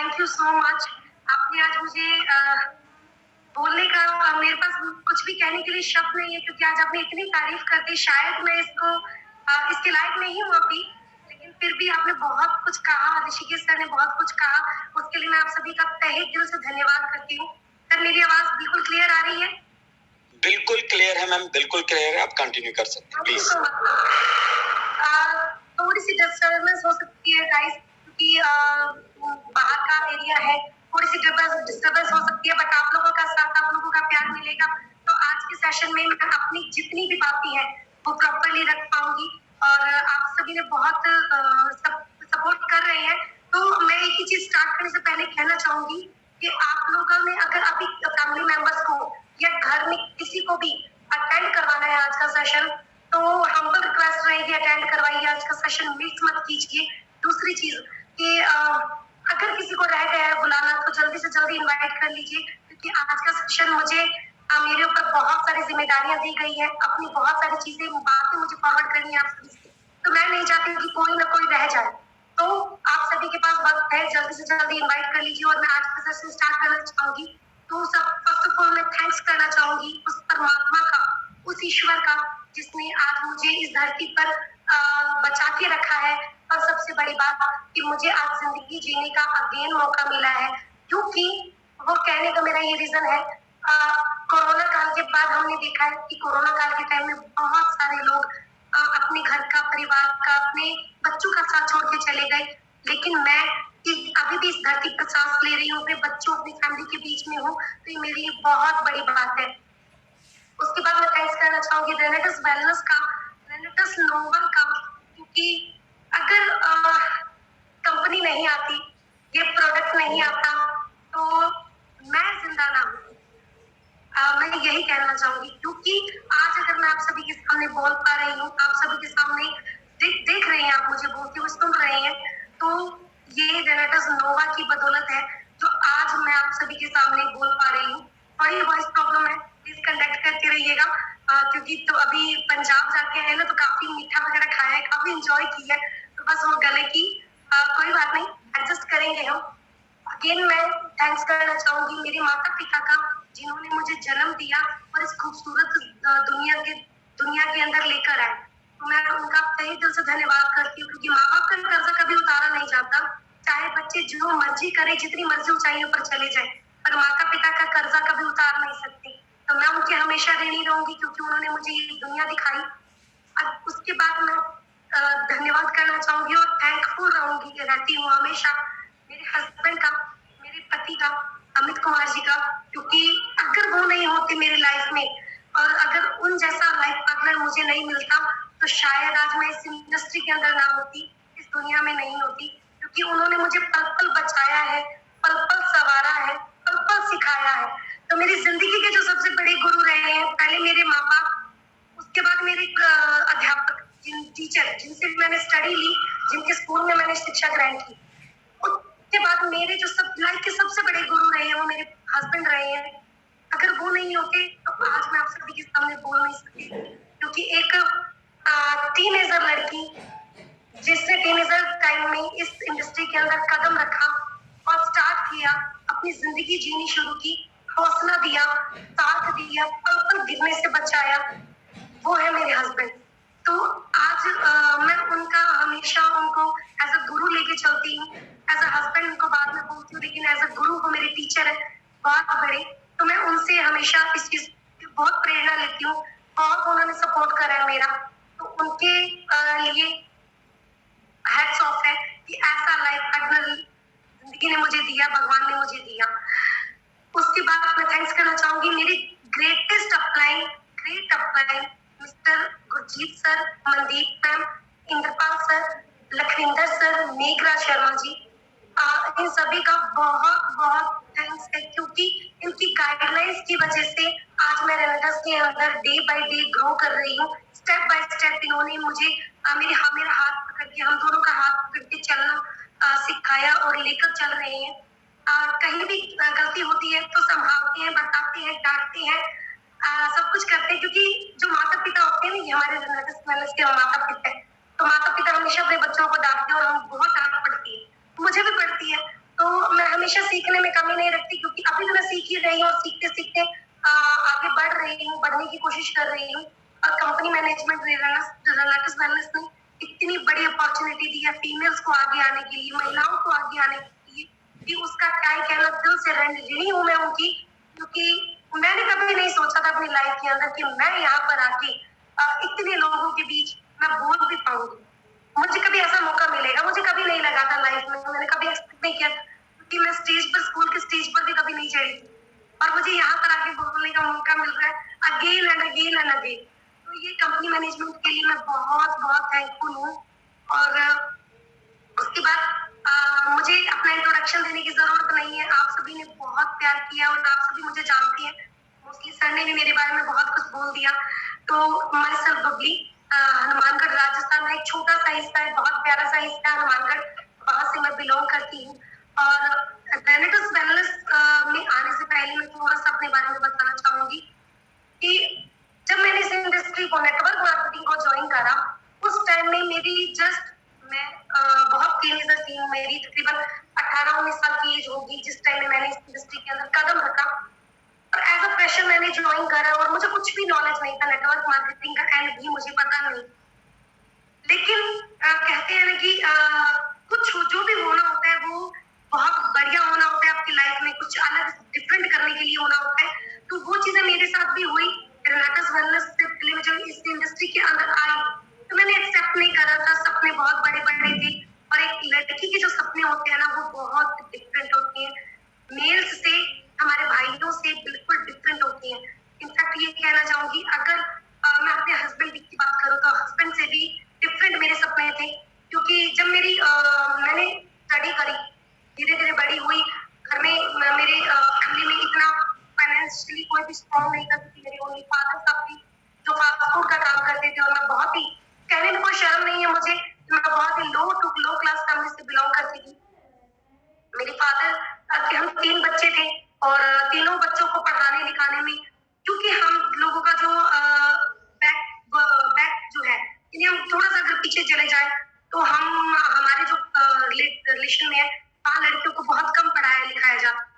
Thank you so much. आपने आज मुझे बोलने का मेरे पास कुछ भी कहने के लिए शब्द नहीं है, क्योंकि आज आपने इतनी तारीफ कर दी। शायद मैं इसके लायक नहीं हूँ अभी, लेकिन फिर भी आपने बहुत कुछ कहा। ऋषिकेश सर ने बहुत कुछ कहा, उसके लिए मैं आप सभी का तहे दिल से धन्यवाद करती हूँ। सर, मेरी आवाज बिल्कुल क्लियर आ रही है? बिल्कुल क्लियर है मैम, बिल्कुल क्लियर है। आप कंटिन्यू कर सकते हैं प्लीज। थोड़ी सी डिस्टर्बेंस हो सकती है गाइस, क्योंकि बाहर का एरिया है, थोड़ी सी डिस्टर्बेंस हो सकती है, बट आप लोगों का साथ, आप लोगों का प्यार मिलेगा तो आज के सेशन में मैं अपनी जितनी भी बातें हैं वो प्रॉपरली रख पाऊंगी। और आप सभी ने बहुत सपोर्ट कर रहे हैं, तो मैं एक ही चीज स्टार्ट करने से पहले कहना चाहूंगी कि आप लोगों ने अगर अभी फैमिली मेंबर्स को या घर में किसी को भी अटेंड करवाना है आज का सेशन, तो हम तो रिक्वेस्ट रहेगी अटेंड करवाइए आज का सेशन, मिस मत कीजिए। दूसरी चीज कि अगर किसी को रह गया है बुलाना तो जल्दी से जल्दी इनवाइट कर लीजिए, क्योंकि आज का सेशन मुझे मेरे ऊपर बहुत सारी जिम्मेदारियां दी गई है, अपनी बहुत सारी चीजें बातें मुझे फॉरवर्ड करनी है आप सभी से, तो मैं नहीं चाहती कि कोई ना कोई रह जाए। तो आप सभी के पास वक्त है, जल्दी से जल्दी इनवाइट कर लीजिए और मैं आज का सेशन स्टार्ट करना चाहूंगी। तो सब फर्स्ट ऑफ ऑल मैं थैंक्स करना चाहूंगी उस परमात्मा का, उस ईश्वर का, जिसने आज मुझे इस धरती पर बचा के रखा है। और सबसे बड़ी बात कि मुझे आज जिंदगी जीने का अगेन मौका मिला है, क्योंकि वो कहने का मेरा ये रीजन है, कोरोना काल के बाद हमने देखा है कि कोरोना काल के टाइम में बहुत सारे लोग अपने घर का, परिवार का, अपने बच्चों का साथ छोड़ के चले गए, लेकिन मैं अभी भी इस धरती पर सांस ले रही हूँ, अपने बच्चों, अपनी फैमिली के बीच में हूँ, तो ये मेरे लिए बहुत बड़ी बात है। उसके बाद मैं थैंक्स करना चाहूंगी रेनेटस वेलनेस का, रेनेटस नोवा का, क्योंकि अगर कंपनी नहीं आती, ये प्रोडक्ट नहीं आता, तो मैं जिंदा ना हूँ। मैं यही कहना चाहूंगी, क्योंकि आज अगर मैं आप सभी के सामने बोल पा रही हूँ, आप सभी के सामने देख रहे हैं, आप मुझे बोलते हुए सुन रहे हैं, तो ये रेनेटस नोवा की बदौलत है जो आज मैं आप सभी के सामने बोल पा रही हूँ। बड़ी वॉइस प्रॉब्लम है, प्लीज कंडक्ट करते रहिएगा, क्योंकि तो अभी पंजाब जाके आए ना, तो काफी मीठा वगैरह खाया है, काफी इंजॉय किया है, तो बस वो गले की कोई बात नहीं, एडजस्ट करेंगे हम। अगेन मैं थैंक्स करना चाहूंगी मेरे माता पिता का, जिन्होंने मुझे जन्म दिया और इस खूबसूरत दुनिया के अंदर लेकर आए। तो मैं उनका तहे दिल से धन्यवाद करती हूँ, क्योंकि माँ बाप का कर्जा कभी उतारा नहीं जाता, चाहे बच्चे जो मर्जी करे, जितनी मर्जी ऊंचाइयों पर चले जाए, पर माता पिता का कर्जा कभी उतार नहीं सकते। तो मैं उनके हमेशा ऋणी रहूंगी, क्योंकि उन्होंने मुझे ये दुनिया दिखाई। अब उसके बाद मैं धन्यवाद करना चाहूंगी और थैंकफुल रहती हूँ हमेशा मेरे हस्बैंड का, मेरे पति का, अमित कुमार जी का, क्योंकि अगर वो नहीं होते मेरी लाइफ में और अगर उन जैसा लाइफ पार्टनर मुझे नहीं मिलता, तो शायद आज मैं इस इंडस्ट्री के अंदर ना होती, इस दुनिया में नहीं होती, क्योंकि उन्होंने मुझे पल पल बचाया है, पल पल संवारा है, पल पल सिखाया है। तो मेरी जिंदगी के जो सबसे बड़े गुरु रहे हैं, पहले मेरे माँ बाप, उसके बाद मेरे अध्यापक, टीचर जिनसे मैंने स्टडी ली, जिनके स्कूल में मैंने शिक्षा ग्रहण की, उसके बाद मेरे जो सब लाइफ के सबसे बड़े गुरु रहे हैं वो मेरे हस्बैंड रहे हैं। अगर वो नहीं होते तो आज मैं आप सभी के सामने बोल नहीं सकती, क्योंकि एक टीनेजर लड़की जिसने टीनेजर टाइम में इस इंडस्ट्री के अंदर कदम रखा और स्टार्ट किया, अपनी जिंदगी जीनी शुरू की, हौसला दिया, साथ दिया, पल पल गिरने से बचाया, वो है मेरे हस्बैंड। तो आज मैं उनका हमेशा उनको एज अ गुरु लेके चलती हूँ, एज अ हस्बैंड उनको बाद में बोलती हूँ, लेकिन एज अ गुरु वो मेरे टीचर है बहुत बड़े, तो मैं उनसे हमेशा इस चीज की बहुत प्रेरणा लेती हूँ, बहुत उन्होंने सपोर्ट करा है मेरा, तो उनके लिए हैट्स ऑफ है कि ऐसा लाइफ पार्टनर जिंदगी ने मुझे दिया, भगवान ने मुझे दिया। उसके बाद मैं थैंक्स करना चाहूंगी मेरे great upline mister Gurjeet sir, Mandeep ma'am, Inderpal sir, Lakhwinder sir, Meghraj Sharma ji, इन सभी का बहुत बहुत थैंक्स है, क्योंकि इनकी गाइडलाइंस की वजह से आज मैं रेनेटस के अंदर डे बाय डे ग्रो कर रही हूँ। स्टेप बाय स्टेप इन्होंने मुझे मेरा हाथ पकड़ के, हम दोनों का हाथ पकड़ के चलना सिखाया और लेकर चल रहे हैं। कहीं भी गलती होती है तो संभालते हैं, बताते हैं, डांटते हैं, सब कुछ करते हैं, क्योंकि जो माता पिता होते हैं ना, ये हमारे रेनेटस के माता पिता है, तो माता पिता हमेशा अपने बच्चों को डांटते हैं और हम बहुत डांट पड़ती है, मुझे भी पड़ती है, तो मैं हमेशा सीखने में कमी नहीं रखती, क्योंकि अभी तो मैं सीख ही रही हूँ और सीखते सीखते आगे बढ़ रही हूँ, बढ़ने की कोशिश कर रही हूँ। और कंपनी मैनेजमेंट रेनाल्टस वेलनेस ने इतनी बड़ी अपॉर्चुनिटी दी है फीमेल्स को आगे आने के लिए, महिलाओं को आगे आने के लिए, कि उसका क्या ही कहना, दिल से ऋणी हूँ मैं उनकी। क्योंकि मैंने कभी नहीं सोचा था अपनी लाइफ के अंदर कि मैं यहाँ पर आके इतने लोगों के बीच मैं बोल भी पाऊंगी। मुझे कभी ऐसा मौका मिलेगा, मुझे कभी नहीं लगा था लाइफ में, मैंने कभी एक्सपेक्ट नहीं किया कि मैं स्टेज पर, स्कूल के स्टेज पर भी कभी नहीं चढ़ी थी, और मुझे यहाँ पर आके बोलने का मौका मिल रहा है again and again and again. तो ये कंपनी मैनेजमेंट के लिए मैं बहुत बहुत थैंकफुल हूँ। और उसके बाद मुझे अपना इंट्रोडक्शन देने की जरूरत नहीं है, आप सभी ने बहुत प्यार किया और आप सभी मुझे जानते हैं। मोस्टली सर ने भी मेरे बारे में बहुत कुछ बोल दिया। तो माई सेल्फ बबली, हनुमानगढ़ राजस्थान में एक छोटा सा हिस्सा है, बहुत प्यारा सा हिस्सा है हनुमानगढ़, वहां से मैं बिलोंग करती हूँ। और रेनाल्टस वेलनेस में आने से पहले मैं थोड़ा सा अपने बारे में बताना चाहूंगी कि जब मैंने इस इंडस्ट्री को, नेटवर्क मार्केटिंग को ज्वाइन करा, उस टाइम में मेरी जस्ट, मैं बहुत टीनेजर थी, मेरी तकरीबन 18-19 साल की एज होगी जिस टाइम में मैंने इस इंडस्ट्री के अंदर कदम रखा। और एज अ फ्रेशर मैंने ज्वाइन करा और मुझे कुछ भी नॉलेज नहीं था नेटवर्क मार्केटिंग का, एंड भी मुझे पता नहीं। लेकिन कहते हैं ना कि कुछ जो भी होना होता है वो बहुत बढ़िया होना होता है, आपकी लाइफ में कुछ अलग डिफरेंट करने के लिए होना होता है। तो वो चीजें मेरे साथ भी हुई। रेनाल्टस वेलनेस से पहले मैं जब इस इंडस्ट्री के अंदर आई तो मैंने एक्सेप्ट नहीं करा था, सपने बहुत बड़े बड़े थे, और एक लड़की के जो सपने होते हैं ना वो बहुत डिफरेंट होते हैं, मेल्स से, हमारे भाइयों से बिल्कुल डिफरेंट होती हैं। इनफैक्ट ये कहना चाहूंगी, अगर मैं अपने हस्बैंड की बात करूँ तो हस्बैंड से भी डिफरेंट मेरे सपने थे। क्योंकि जब मैंने स्टडी करी, धीरे धीरे बड़ी हुई, घर में मेरे फैमिली में इतना फाइनेंशियली कोई भी स्ट्रॉन्ग नहीं था, क्योंकि मेरे ओनली फादर साहब थे जो फास्ट फूड का काम करते थे, और मैं बहुत ही, कहने में कोई शर्म नहीं है मुझे, मैं बहुत ही लो क्लास फैमिली से बिलोंग करती थी। मेरे फादर के हम 3 बच्चे थे, और तीनों बच्चों को पढ़ाने लिखाने में, क्योंकि हम लोगों का जो बैक जो है, यानी हम थोड़ा सा अगर पीछे चले जाए तो हम, हमारे जो रिलेशन में है, वहाँ लड़कियों को बहुत कम पढ़ाया लिखाया जाता,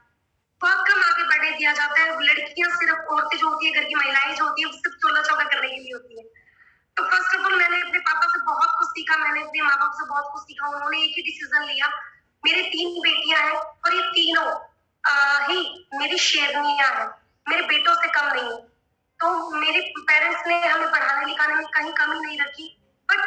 बहुत कम आगे बढ़ने दिया जाता है। लड़कियां सिर्फ, औरतें जो होती है, घर की महिलाएं जो होती है, वो सिर्फ चोला चौका करने के लिए होती है। तो फर्स्ट ऑफ ऑल मैंने अपने पापा से बहुत कुछ सीखा, मैंने अपने माँ बाप से बहुत कुछ सीखा। उन्होंने एक ही डिसीजन लिया, मेरे 3 बेटियां हैं और ये तीनों ही मेरी शेरनियां हैं, मेरे बेटों से कम नहीं है। तो मेरे पेरेंट्स ने हमें पढ़ाने लिखाने में कहीं कमी नहीं रखी, बट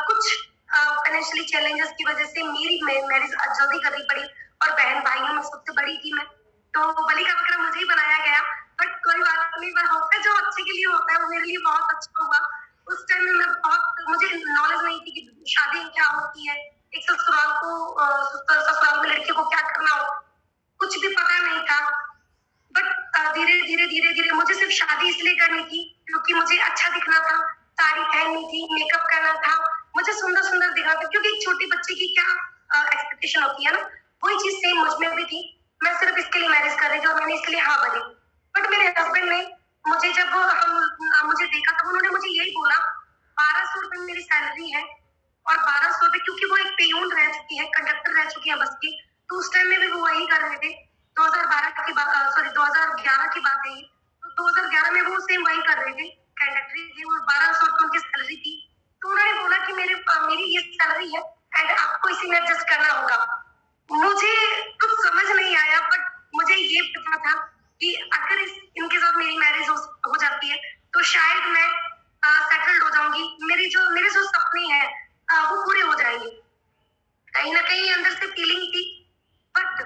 कुछ फाइनेंशियली चैलेंजेस की वजह से मेरी मैरिज जल्दी करनी पड़ी, और बहन भाइयों में सबसे बड़ी थी मैं, तो बलि का बकरा मुझे ही बनाया गया। बट कोई बात नहीं, पर होता है जो अच्छे के लिए होता है वो मेरे लिए बहुत अच्छा हुआ। उस टाइम में मैं बहुत, मुझे नॉलेज नहीं थी कि शादी क्या होती है, एक ससुराल को ससुराल में लड़की को क्या करना हो, कुछ भी पता नहीं था। बट धीरे धीरे मुझे सिर्फ शादी इसलिए करनी थी क्योंकि मुझे अच्छा दिखना था, साड़ी पहननी थी, मेकअप करना था, मुझे सुंदर सुंदर दिखना था, क्योंकि एक छोटी बच्ची की क्या एक्सपेक्टेशन होती है ना, वही चीज सेम मुझ में भी थी। मैं सिर्फ इसके लिए मैरिज कर रही थी और मैंने इसके लिए हाँ बोली। बट मेरे हस्बैंड ने मुझे, जब हम मुझे देखा तब उन्होंने मुझे यही बोला, 1200 रुपए मेरी सैलरी है, और 1200 रुपए, क्योंकि वो एक पेयून रह चुकी है, कंडक्टर रह चुकी है बस की, तो उस टाइम में भी वो वही कर रहे थे। 2012 की बात, सॉरी 2011 की बात है ये। तो 2011 में वो सेम वही कर रहे थे, कंडक्टरी थी, और 1200 रुपए उनकी सैलरी थी। तो उन्होंने बोला कि मेरी ये सैलरी है एंड आपको इसी में एडजस्ट करना होगा। मुझे कुछ समझ नहीं आया, बट मुझे ये पता था कि अगर इनके साथ मेरी मैरिज हो जाती है तो शायद मैं सेटल्ड हो जाऊंगी, मेरे जो सपने हैं वो पूरे हो जाएंगे। कहीं ना कहीं अंदर से फीलिंग थी, बट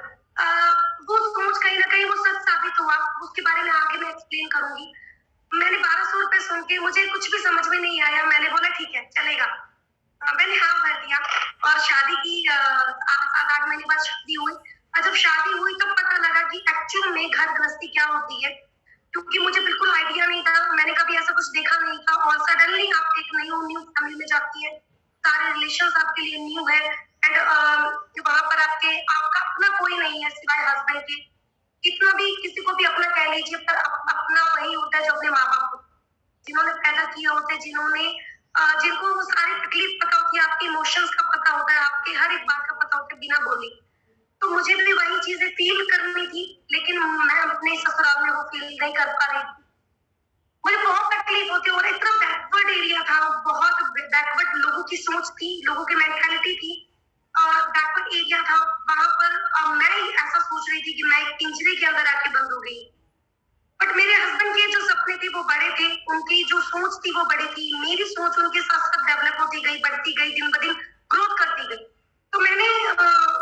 वो सोच कहीं ना कहीं वो सच साबित हुआ। उसके बारे में आगे मैं एक्सप्लेन करूंगी। मैंने 1200 रुपए सुन के मुझे कुछ भी समझ में नहीं आया, मैंने बोला ठीक है चलेगा। मैंने हाँ भर दिया, और शादी की 7-8 महीने बाद शादी हुई। और जब शादी हुई तो पता लगा कि एक्चुअल में घर गृहस्थी क्या होती है, क्योंकि मुझे बिल्कुल आइडिया नहीं था, मैंने कभी ऐसा कुछ देखा नहीं था। और सडनली आप एक न्यू फैमिली में जाती है, सारे रिलेशंस आपके लिए न्यू है, एंड वहां पर आपका अपना कोई नहीं है सिवाय हस्बैंड के। कितना भी किसी को भी अपना कह लीजिए, पर अपना वही होता है जो अपने माँ बाप को, जिन्होंने पैदा किया होता है, जिनको वो सारी तकलीफ पता होती है, आपके इमोशंस का पता होता है, आपके हर एक बात का पता होता है बिना बोले। तो मुझे भी वही चीजें फील करनी थी, लेकिन मैं अपने ससुराल में वो फील नहीं कर पा रही थी। मुझे बहुत तकलीफ होती और इतना बैकवर्ड एरिया था, बहुत बैकवर्ड लोगों की सोच थी, लोगों की मेंटालिटी थी और बैकवर्ड एरिया था। वहां पर मैं ऐसा सोच रही थी कि मैं एक पिंजरे के अंदर आके बंद हो गई। बट मेरे हस्बैंड के जो सपने थे वो बड़े थे, उनकी जो सोच थी वो बड़ी थी, मेरी सोच उनके साथ साथ डेवलप होती गई, बढ़ती गई, दिन ब दिन ग्रोथ करती गई। तो मैंने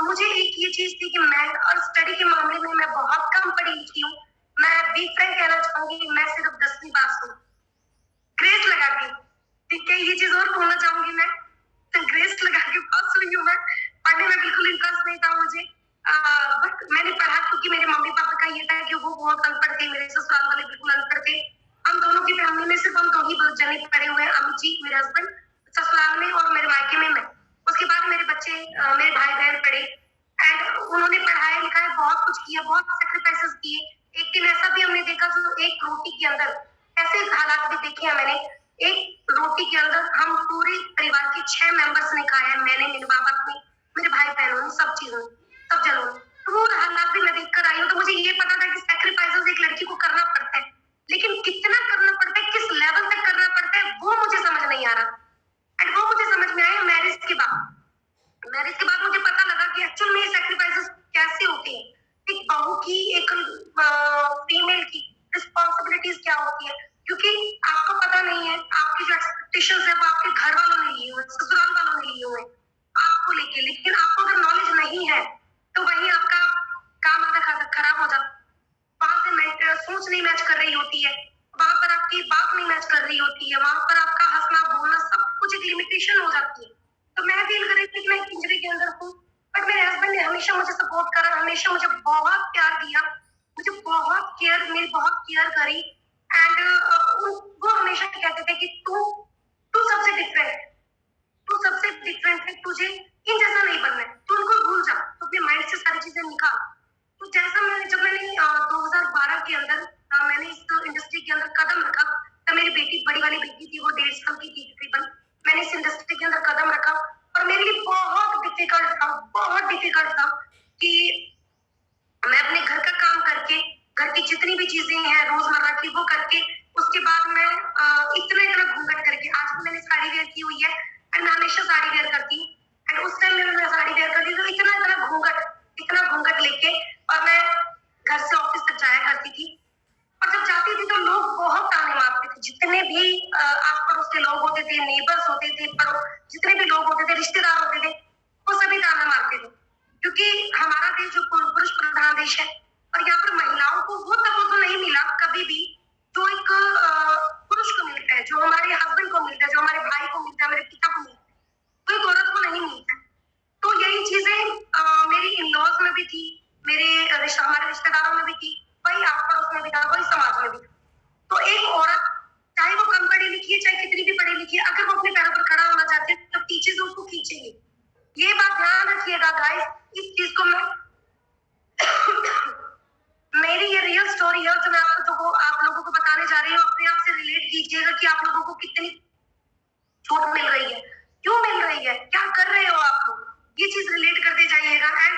मुझे एक ये चीज थी कि मैं और स्टडी के मामले में मैं बहुत कम पढ़ी लिखी हूँ। मैं बी फ्रैंक कहना चाहूंगी कि मैं सिर्फ 10वीं पास हूँ, ग्रेस लगा के। ठीक है, ये चीज और बोलना चाहूंगी मैं, तो ग्रेस लगा के पास हुई हूँ मैं। पढ़ने में बिल्कुल इंटरेस्ट नहीं था मुझे, बट मैंने पढ़ा क्योंकि मेरे मम्मी पापा का ये था कि वो बहुत अनपढ़ थे, मेरे ससुराल वाले बिल्कुल अनपढ़ थे। हम दोनों की फैमिली में सिर्फ हम दो ही जने पढ़े हुए हैं, अम्मी जी, मेरे हस्बैंड ससुराल में और मेरे मायके में मैं। उसके बाद मेरे बच्चे, मेरे भाई बहन पढ़े एंड उन्होंने पढ़ाया लिखाया, बहुत कुछ किया, बहुत सेक्रीफाइसेस किए। एक दिन ऐसा भी हमने देखा जो एक रोटी के अंदर, ऐसे हालात भी देखे हैं मैंने, एक रोटी के अंदर हम पूरे परिवार के 6 मेंबर्स ने खाया है, मैंने, मेरे माँ बाप ने, मेरे भाई बहनों ने, सब चीजों ने, सब जनों ने। तो वो हालात भी मैं देख कर आई हूँ, तो मुझे ये पता था कि सेक्रीफाइसेस एक लड़की को करना पड़ता है, लेकिन कितना करना पड़ता है, किस लेवल तक करना पड़ता है, वो मुझे समझ नहीं आ रहा। एंड वो मुझे समझ में आया मैरिज के बाद। मैरिज के बाद मुझे पता लगा कि एक्चुअल में सेक्रीफाइसेस कैसे होते हैं, एक बहू की, एक फीमेल की रिस्पॉन्सिबिलिटीज क्या होती है, क्योंकि आपको पता नहीं है, आपकी जो एक्सपेक्टेशंस है वो आपके घर वालों ने लिए हुए, ससुराल वालों ने लिए हुए आपको लेके, लेकिन आपको अगर नॉलेज नहीं है तो वही आपका काम आधा खराब हो जाता। वहां से सोच नहीं मैच कर रही होती है, वहां पर आपकी बात नहीं मैच कर रही होती है, वहां पर आपका हंसना बोलना सब कुछ एक लिमिटेशन हो जाती है। तो मैं फील कर रही थी कि मैं पिंजरे के अंदर हूँ, बट मेरे हस्बैंड ने हमेशा मुझे सपोर्ट करा, हमेशा मुझे बहुत प्यार दिया, मुझे बहुत केयर, मेरी बहुत केयर करी। एंड वो हमेशा कहते थे कि तू तू सबसे डिफरेंट है, तू सबसे डिफरेंट है, तुझे इन जैसा नहीं बनना है, तू उनको भूल जा, तू अपने माइंड से सारी चीजें निकाल। तो जैसा मैंने 2012 के अंदर मैंने इस इंडस्ट्री के अंदर कदम रखा, तब मेरी बेटी, बड़ी वाली बेटी थी, वो 1.5 साल की थी तकरीबन। मैंने इस इंडस्ट्री के अंदर कदम रखा और मेरे लिए बहुत डिफिकल्ट था, बहुत डिफिकल्ट था कि मैं अपने घर का काम करके, घर की जितनी भी चीजें हैं रोजमर्रा की वो करके, उसके बाद मैं इतना इतना घूंघट करके, आज भी मैंने साड़ी वेयर की हुई है एंड मैं हमेशा साड़ी वेयर करती हूँ। एंड उस टाइम में मैं साड़ी वेयर करती, तो इतना घूंघट लेके और मैं घर से ऑफिस तक जाया करती थी। और जब जाती थी तो लोग बहुत ताने मारते थे, जितने भी आस पड़ोस के लोग होते थे, नेबर्स होते थे, जितने भी लोग होते थे, रिश्तेदार होते थे, वो सभी ताने मारते थे, क्योंकि हमारा देश जो पुरुष प्रधान देश है और यहाँ पर महिलाओं को वो तवज्जो नहीं मिला कभी भी जो एक पुरुष को मिलता है, जो हमारे हस्बैंड को मिलता है, जो हमारे भाई को मिलता है, मेरे पिता को मिलता है, तो एक औरत को नहीं मिलता है। तो यही चीजें मेरी इन लॉज में भी थी, मेरे हमारे रिश्तेदारों में भी थी, वही आस पड़ोस में भी था, वही समाज में भी था। तो एक औरत, चाहे वो कम पढ़ी लिखी है, चाहे कितनी भी पढ़ी लिखी है, अगर वो अपने पैरों पर खड़ा होना चाहती है तो पीछे से उसको खींचेंगे। ये बात ध्यान रखिएगा गाइस, इस चीज को मैं मेरी ये रियल स्टोरी है जो मैं आप लोगों को बताने जा रही हूँ। अपने आप से रिलेट कीजिएगा कि आप लोगों को कितनी छूट मिल रही है, क्यों मिल रही है, क्या कर रहे हो आप लोग, ये चीज रिलेट करते जाइएगा। एंड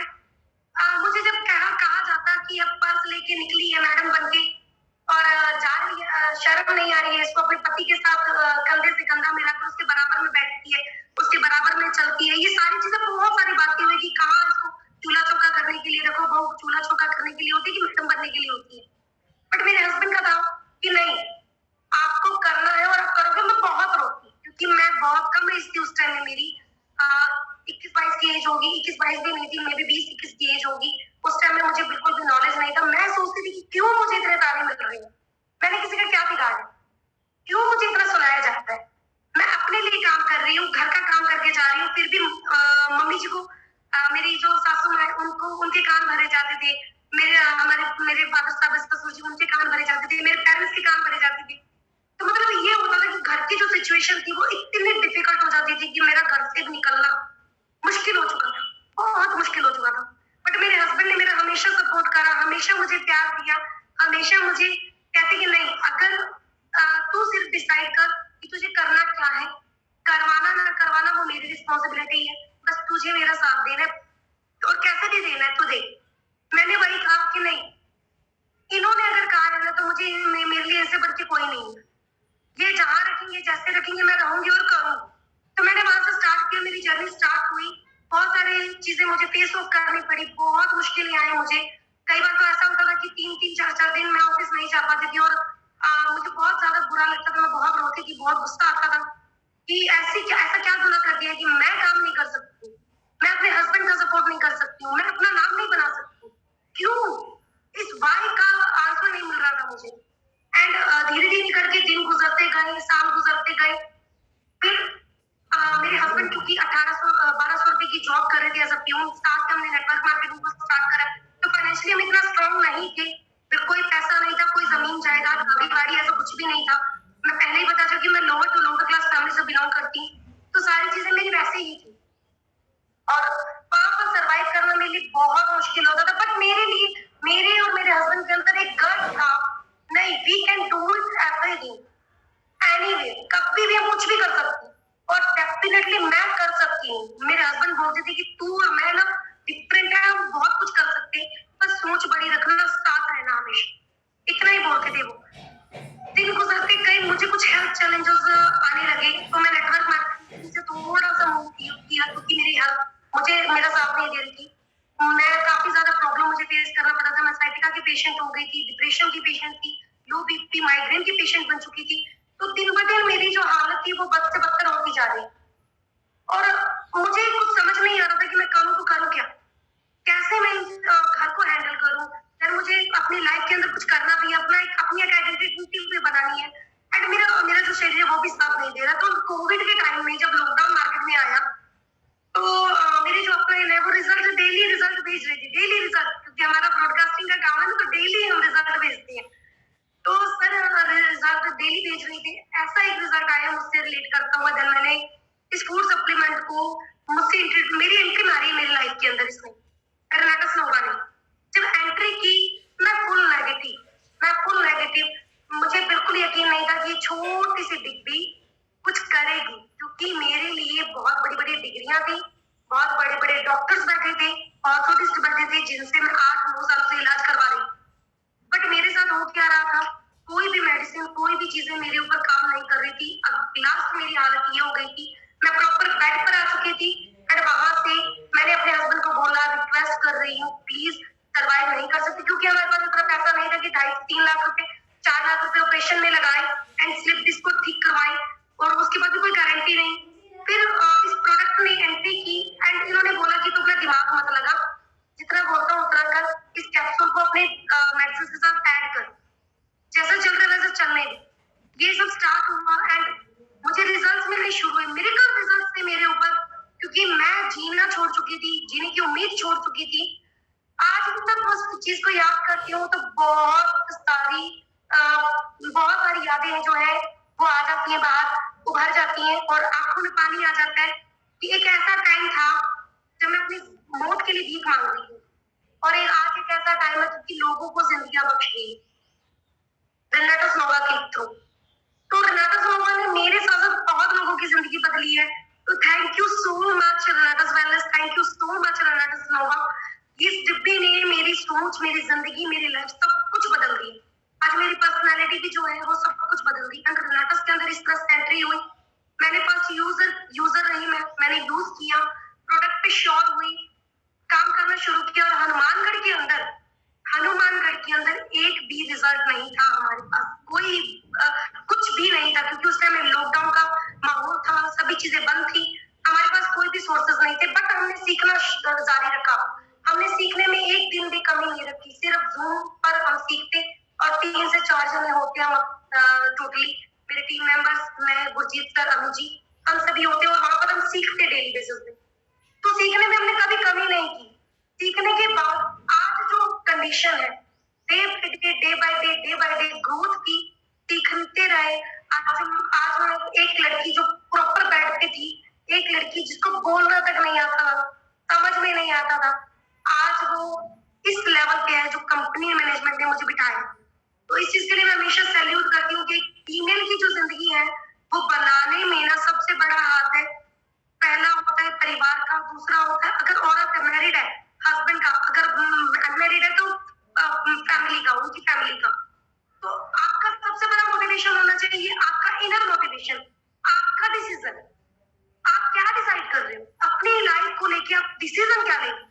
मुझे जब कहा जाता कि अब पर्स लेके निकली है मैडम बनके और जा रही है, शर्म नहीं आ रही है इसको अपने पति के साथ कंधे से कंधा मिला कर उसके बराबर में बैठती है, उसके बराबर में चलती है, ये सारी चीजें, बहुत सारी बातें हुई कि कहाँ इसको चूल्हा चौका करने के लिए रखो, बहू चूल्हा चौका करने के लिए होती है कि मैडम बनने के लिए होती है। बट मेरे हस्बैंड का था कि नहीं, आपको करना है और आप करोगे। मैं बहुत रोती क्योंकि मैं बहुत कम एज थी उस टाइम में, मेरी 21-22 की एज होगी, 21-22 भी नहीं थी, मे बी 20-21 की एज होगी। उस टाइम में मुझे बिल्कुल भी नॉलेज नहीं था। मैं सोचती थी कि क्यों मुझे इतने ताने मिल रहे हैं, मैंने किसी का क्या बिगाड़ा, क्यों मुझे इतना सुनाया जाता है। मैं अपने लिए काम कर रही हूँ, घर का काम करके जा रही हूँ, फिर भी मम्मी जी को, मेरी जो सासू माँ है उनको, उनके कान भरे जाते थे, मेरे फादर साहब ससुर जी, उनके कान भरे जाते थे, मेरे पेरेंट्स के कान भरे जाते थे। तो मतलब ये होता था कि घर की जो सिचुएशन थी वो इतनी डिफिकल्ट हो जाती थी कि मेरा घर से निकलना मुश्किल हो चुका था, बहुत मुश्किल हो चुका था। बट मेरे हस्बैंड ने मेरा हमेशा सपोर्ट करा, हमेशा मुझे प्यार दिया, हमेशा मुझे कहते कि नहीं, अगर तू सिर्फ डिसाइड कर कि तुझे करना क्या है, करवाना ना करवाना वो मेरी रिस्पॉन्सिबिलिटी है, बस तुझे मेरा साथ देना है। और कैसे भी देना है तो दे। मैंने वही कहा कि नहीं, इन्होंने अगर कहा है ना तो मुझे मेरे लिए ऐसे बढ़ के कोई नहीं है। ये जहाँ रखेंगे जैसे रखेंगे मैं रहूंगी और करूंगी। तो मैंने वहां से स्टार्ट किया, मेरी जर्नी स्टार्ट हुई। बहुत सारी चीजें मुझे फेस ऑफ करनी पड़ी, बहुत मुश्किलें आई मुझे। कई बार तो ऐसा होता था कि 3-3, 4-4 दिन मैं ऑफिस नहीं जा पाती थी और मुझे बहुत ज्यादा बुरा लगता था, मैं बहुत रोती थी, बहुत गुस्सा आता था कि ऐसा क्या गुनाह कर दिया कि मैं काम नहीं कर सकती, मैं अपने हस्बैंड का सपोर्ट नहीं कर सकती हूँ, मैं अपना नाम नहीं बना सकती, क्यों? इस वाई का आंसर नहीं मिल रहा था मुझे। एंड धीरे धीरे करके दिन गुजरते गए, साल गुजरते गए। फिर मेरे हस्बैंड क्योंकि 1200 रुपए की जॉब कर रहे थे एज अ प्यून, साथ में हमने नेटवर्क मार्केटिंग को स्टार्ट करा। तो फाइनेंशियली हम इतना स्ट्रांग नहीं थे, फिर कोई पैसा नहीं था, कोई जमीन जायदाद गाड़ी वाड़ी ऐसा कुछ भी नहीं था। मैं पहले ही बता चुकी कि मैं lower to lower class family से बिलोंग करती, तो सारी चीजें मेरी वैसे ही थी और वहां पर सरवाइव करना मेरे लिए बहुत मुश्किल होता था। बट मेरे लिए, मेरे और मेरे हस्बैंड के अंदर एक गट था, नहीं, we can do it everything, anyway, कभी भी हम कुछ भी कर सकते हैं और डेफिनेटली मैं कर सकती हूँ। मेरे हस्बैंड बोलते थे कि तू और मैं ना डिफरेंट है, हम बहुत कुछ कर सकते हैं, बस सोच बड़ी रखना, साथ रहना हमेशा, इतना ही बोलते थे वो। दिन गुजरते गए, मुझे कुछ हेल्थ चैलेंजेस आने लगे, तो मैं नेटवर्क मार्केटिंग से थोड़ा सा मूव किया क्योंकि मेरी हेल्थ मुझे मेरा साथ नहीं दे रही थी। मैं काफी ज्यादा प्रॉब्लम मुझे फेस करना पड़ा था, मैं साइटिका की पेशेंट हो गई थी, डिप्रेशन की पेशेंट थी, लो बीपी माइग्रेन की पेशेंट बन चुकी थी। तो दिन ब दिन मेरी जो हालत थी वो बद से बदतर होती जा रही और मुझे कुछ समझ नहीं आ रहा था कि मैं करूँ तो करूँ क्या, कैसे मैं घर को हैंडल करूं। यार मुझे अपनी लाइफ के अंदर कुछ करना भी है, अपना एक अपनी एक आइडेंटिटी भी बनानी है। एंड मेरा मेरा जो शरीर है वो भी साथ नहीं दे रहा। तो कोविड के टाइम में जब लॉकडाउन मार्केट में आया तो मेरे जो अपने है वो रिजल्ट, डेली रिजल्ट भेज रही थी, डेली रिजल्ट, क्योंकि हमारा ब्रॉडकास्टिंग का काम है ना, तो डेली हम रिजल्ट भेजते हैं। तो सर रिजल्ट डेली भेज रही थी, ऐसा एक रिजल्ट आया मुझसे रिलेट करता हुआ, जब मैंने इस फूड सप्लीमेंट को मेरी एंट्री मारी मेरी लाइफ के अंदर इसमें, कर्नाटक नोवा ने जब एंट्री की, मैं फुल नेगेटिव, मुझे बिल्कुल यकीन नहीं था कि छोटी सी डिग्री कुछ करेगी, क्योंकि मेरे लिए बहुत बड़ी बड़ी डिग्रियां थी, बहुत बड़े बड़े डॉक्टर्स बैठे थे, ऑर्थोडिस्ट बैठे थे, जिनसे मैं 8-9 साल से इलाज करवा रही। बट मेरे साथ हो क्या रहा था, कोई भी मेडिसिन, कोई भी चीजें मेरे ऊपर काम नहीं कर रही थी। अब लास्ट मेरी हालत ये हो गई थी, मैं प्रॉपर बेड पर आ चुकी थी। एंड वहां से मैंने अपने हस्बैंड को बोला, रिक्वेस्ट कर रही हूँ प्लीज, सरवाइव नहीं कर सकती, क्योंकि हमारे पास इतना पैसा नहीं था कि 2.5 से 3 लाख रुपए, 4 लाख रुपए ऑपरेशन में लगाए एंड स्लिप डिस्क को ठीक करवाए और उसके बाद भी कोई गारंटी नहीं। फिर इस प्रोडक्ट ने एंट्री की एंड इन्होंने बोला कि तू अपना दिमाग मत लगा, जितना बोलता हूँ उतना कर, इस कैप्सूल को अपने मेडिसिन के साथ ऐड कर, जैसा चल रहा है वैसा चलने दे। ये सब स्टार्ट हुआ एंड मुझे रिजल्ट्स मिलने शुरू हुए, मिरेकल रिजल्ट्स थे मेरे ऊपर, क्योंकि मैं जीना छोड़ चुकी थी, जीने की उम्मीद छोड़ चुकी थी। आज भी मैं उस चीज को याद करती हूँ तो बहुत सारी यादें जो है वो आ जाती है बाहर, उभर जाती हैं और आंखों में पानी आ जाता है कि एक ऐसा टाइम था जब मैं अपनी मौत के लिए भीख मांग रही हूँ और आज एक ऐसा टाइम है कि लोगों को जिंदगी बख्श रही है रेनाटो नोवा के थ्रू। तो रेनाटो नोवा ने मेरे साथ साथ बहुत लोगों की जिंदगी बदली है। तो thank you so much Renato Wellness, thank you so much Renato Nova. इस डिब्बे ने मेरी सोच, मेरी जिंदगी, मेरी लाइफ सब कुछ बदल दी। आज मेरी पर्सनालिटी भी जो है वो सब कुछ बदल दी। एंड रेनाटो के अंदर इस तरह से एंट्री हुई, मैंने फर्स्ट यूजर रही, मैंने यूज किया, प्रोडक्ट पे श्योर हुई, काम करना शुरू किया और हनुमानगढ़ के अंदर एक भी रिजल्ट नहीं था हमारे पास, कोई कुछ भी नहीं था, क्योंकि उस टाइम लॉकडाउन का माहौल था, सभी चीजें बंद थी, हमारे पास कोई भी सोर्सेज नहीं थे। बट हमने सीखना जारी रखा, हमने सीखने में एक दिन भी कमी नहीं रखी, सिर्फ जूम पर हम सीखते और 3 से 4 जने होते हम टोटली, मेरे टीम मेंबर्स, मैं, गुरजीत सर, अनु जी, हम सभी होते और वहां पर हम सीखते डेली बेसिस पे। तो सीखने में हमने कभी कमी नहीं की। सीखने के बाद आज जो कंडीशन है, डे बाय डे ग्रोथ की, सीखते रहे। आज मैं एक लड़की जो प्रॉपर बैठ पे थी, एक लड़की जिसको बोलना तक नहीं आता था, समझ में नहीं आता था, आज वो इस लेवल पे है जो कंपनी मैनेजमेंट ने मुझे बिठाया। तो इस चीज के लिए मैं हमेशा सैल्यूट करती हूँ कि फीमेल की जो जिंदगी है वो बनाने में ना सबसे बड़ा हाथ है, पहला होता है परिवार का, दूसरा होता है अगर औरत मैरिड है हस्बैंड का, अगर अनमैरिड है तो फैमिली का, उनकी फैमिली का। तो आपका सबसे बड़ा मोटिवेशन होना चाहिए आपका इनर मोटिवेशन, आपका डिसीजन। आप क्या डिसाइड कर रहे हो अपनी लाइफ को लेके, आप डिसीजन क्या लेंगे?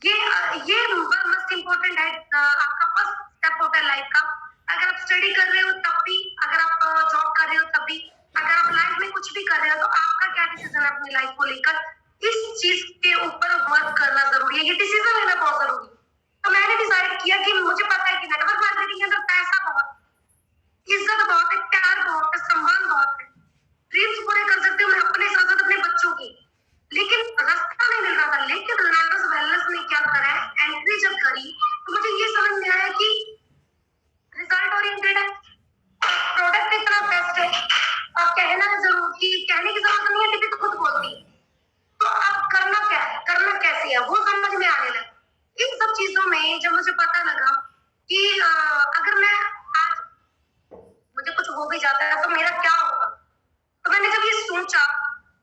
ये मोस्ट इम्पोर्टेंट है। आपका फर्स्ट स्टेप होता है लाइफ का। अगर आप स्टडी कर रहे हो तब भी, अगर आप जॉब कर रहे हो तब भी, अगर आप लाइफ में कुछ भी कर रहे हो तो आपका क्या डिसीजन है अपनी लाइफ को लेकर, इस चीज के ऊपर वर्क करना जरूरी है। ये डिसीजन लेना बहुत जरूरी है। तो मैंने डिसाइड किया कि मुझे पता है कि नेटवर्क मार्केटिंग के अंदर पैसा बहुत, इज्जत बहुत है, प्यार बहुत है, सम्मान बहुत है, ड्रीम्स पूरे कर सकती हूँ मैं अपने साथ साथ अपने बच्चों की, लेकिन रास्ता नहीं मिल रहा था। लेकिन रिलायंस वेलनेस ने क्या करा है, एंट्री जब करी तो मुझे ये समझ में आया कि रिजल्ट ओरिएंटेड है, प्रोडक्ट इतना बेस्ट है, कहना जरूर कि कहने की जरूरत नहीं है, टिकट खुद बोलती है। तो अब करना क्या है, करना कैसे है, वो समझ में आने लगा। इन सब चीजों में जब मुझे पता लगा कि अगर मैं आज मुझे कुछ हो भी जाता है तो मेरा क्या होगा, तो मैंने जब ये सोचा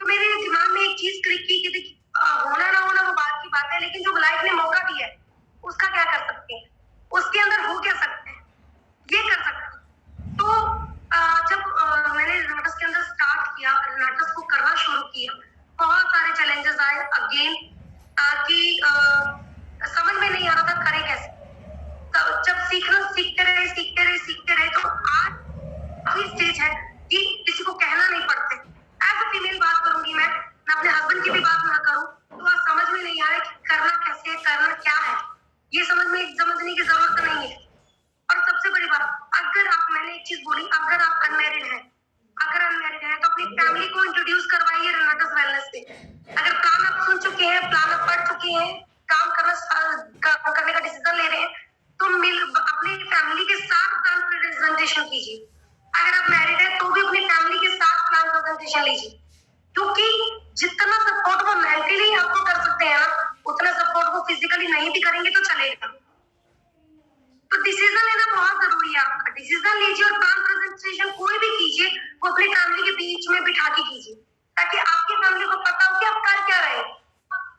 तो मेरे दिमाग में एक चीज क्लिक की कि होना ना होना वो बात की बात है, लेकिन जो लाइफ ने मौका दिया है उसका क्या कर सकते हैं, उसके अंदर हो क्या सकते हैं, ये कर सकते हैं। तो जब मैंने नाटक के अंदर स्टार्ट किया, नाटक को करना शुरू किया, बहुत सारे चैलेंजेस आए अगेन कि समझ में नहीं आ रहा था करे कैसे। तब जब सीखते रहे तो आज अभी स्टेज है कि किसी को कहना नहीं पड़ते। एज अ फीमेल बात करूंगी मैं अपने हस्बैंड की भी बात ना करूं तो आज समझ में नहीं आ रहा कि करना कैसे है, करना क्या है, ये समझने की जरूरत नहीं है। और सबसे बड़ी बात, अगर आप, मैंने एक चीज बोली, अगर आप अनमैरिड है, तो अपनी फैमिली को इंट्रोड्यूस करवाइए रिनाटस वेलनेस से। अगर प्लान आप सुन चुके हैं, प्लान आप पढ़ चुके हैं, काम करने का डिसीजन ले रहे हैं, तो अपनी फैमिली के साथ प्लान प्रेजेंटेशन कीजिए। अगर आप मैरिड है तो भी अपनी फैमिली के साथ प्लान प्रेजेंटेशन लीजिए, क्योंकि जितना सपोर्ट वो मेंटली आपको कर सकते हैं ना, उतना सपोर्ट वो फिजिकली नहीं भी करेंगे तो चलेगा। तो डिसीजन लेना बहुत जरूरी है। आपका डिसीजन लीजिए और प्लान प्रेजेंटेशन कोई भी कीजिए, वो अपनी फैमिली के बीच में बिठा के कीजिए, ताकि आपकी फैमिली को पता हो कि आप कर क्या रहे हो।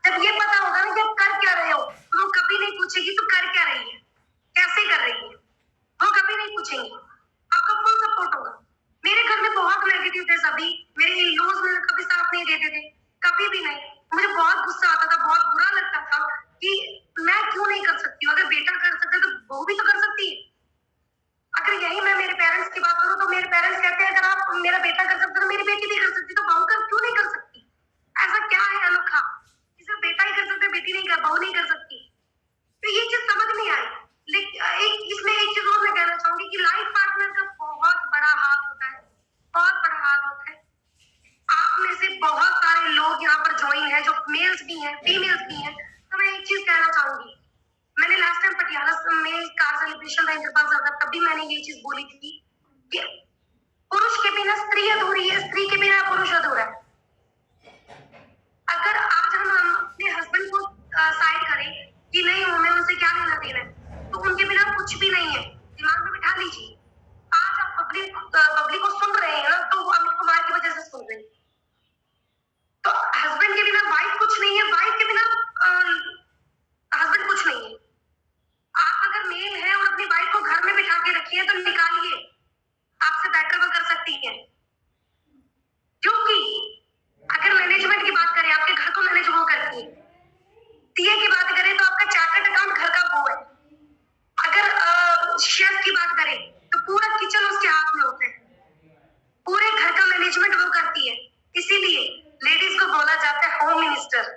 जब ये पता होगा ना कि आप कर क्या रहे हो, तो वो कभी नहीं पूछेगी तो कर क्या रही है, कैसे कर रही है, वो कभी नहीं पूछेंगे, आपका फुल सपोर्ट होगा। मेरे घर में बहुत नेगेटिव थे सभी, मेरे इन-लॉज में कभी साथ नहीं देते थे, कभी भी नहीं। मुझे बहुत गुस्सा आता था, बहुत बुरा लगता था कि मैं क्यों नहीं कर सकती हूँ, अगर बेटा कर सकते तो बहू भी तो कर सकती है। अगर यही मैं मेरे पेरेंट्स की बात करूँ तो मेरे पेरेंट्स कहते हैं अगर आप, मेरा बेटा कर सकता तो मेरी बेटी भी कर सकती, तो बहू कर क्यों नहीं कर सकती? ऐसा क्या है अनोखा कि सिर्फ बेटा ही कर सकता है, बेटी नहीं कर, बहू नहीं कर सकती? तो ये चीज समझ नहीं आई। लेकिन इसमें एक चीज और मैं कहना चाहूंगी कि लाइफ पार्टनर का बहुत बड़ा हाथ होता है, बहुत बड़ा हाथ होता है। आप में से बहुत सारे लोग यहाँ पर ज्वाइन है, जो मेल्स भी हैं, फीमेल्स भी हैं। तो मैं एक चीज कहना चाहूंगी, मैंने लास्ट टाइम पटियाला में कार सेलिब्रेशन का इंतजार था, तब भी मैंने ये चीज बोली थी कि पुरुष के बिना स्त्री अधूरी है, स्त्री के बिना पुरुष अधूरा है। अगर आज हम अपने हस्बैंड को साइड करें कि नहीं हमें उनसे क्या लेना देना है, तो उनके बिना कुछ भी नहीं है, दिमाग में बिठा लीजिए। आज आप पब्लिक को सुन रहे हैं ना, तो वो अमित कुमार की वजह से सुन रहे हैं। तो हस्बैंड के बिना वाइफ कुछ नहीं है, वाइफ के बिना हस्बैंड कुछ नहीं है। आप अगर मेल है और अपनी वाइफ को घर में बिठा के रखिए तो निकालिए, आपसे बेटर वो कर सकती है। क्योंकि अगर मैनेजमेंट की बात करें, आपके घर को मैनेज वो करती है। सीए की बात करें तो आपका चार्टर्ड अकाउंट घर का वो है। अगर शेफ की बात करें तो पूरा किचन उसके हाथ में होता है, पूरे घर का मैनेजमेंट वो करती है। इसीलिए लेडीज को बोला जाता है होम मिनिस्टर।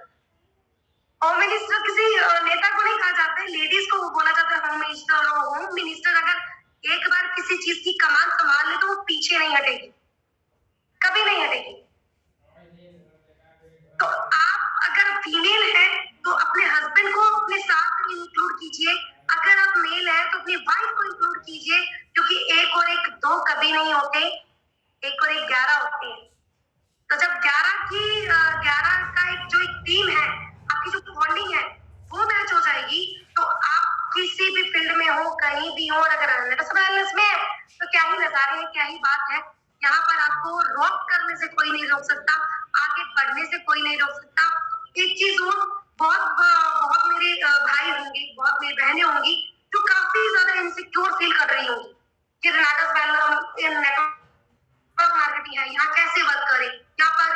होम मिनिस्टर किसी नेता को नहीं कहा जाता है, लेडीज को वो बोला जाता है होम मिनिस्टर। और होम मिनिस्टर अगर एक बार किसी चीज की कमान संभाल ले तो वो पीछे नहीं हटेगी, कभी नहीं हटेगी। तो आप अगर फीमेल है तो अपने हस्बैंड को अपने साथ इंक्लूड कीजिए, अगर आप मेल है तो अपनी वाइफ को इंक्लूड कीजिए, क्योंकि एक और एक दो कभी नहीं होते, एक और एक 11 होते हैं। तो जब 11 का एक टीम है, आपकी जो बॉन्डिंग है वो मैच हो जाएगी, तो आप किसी भी फील्ड में हो, कहीं भी हो, और अगर वेलनेस में है तो क्या ही नजारे हैं, क्या ही बात है। यहाँ पर आपको रॉक करने से कोई नहीं रोक सकता, आगे बढ़ने से कोई नहीं रोक सकता। एक चीज और, बहुत मेरे भाई होंगे, बहुत मेरी बहनें होंगी जो काफी ज्यादा इनसिक्योर फील कर रही होंगी कि रेनाटास वैल्यूम नेटवर्क मार्केटिंग है, यहाँ कैसे वर्क करें, यहाँ पर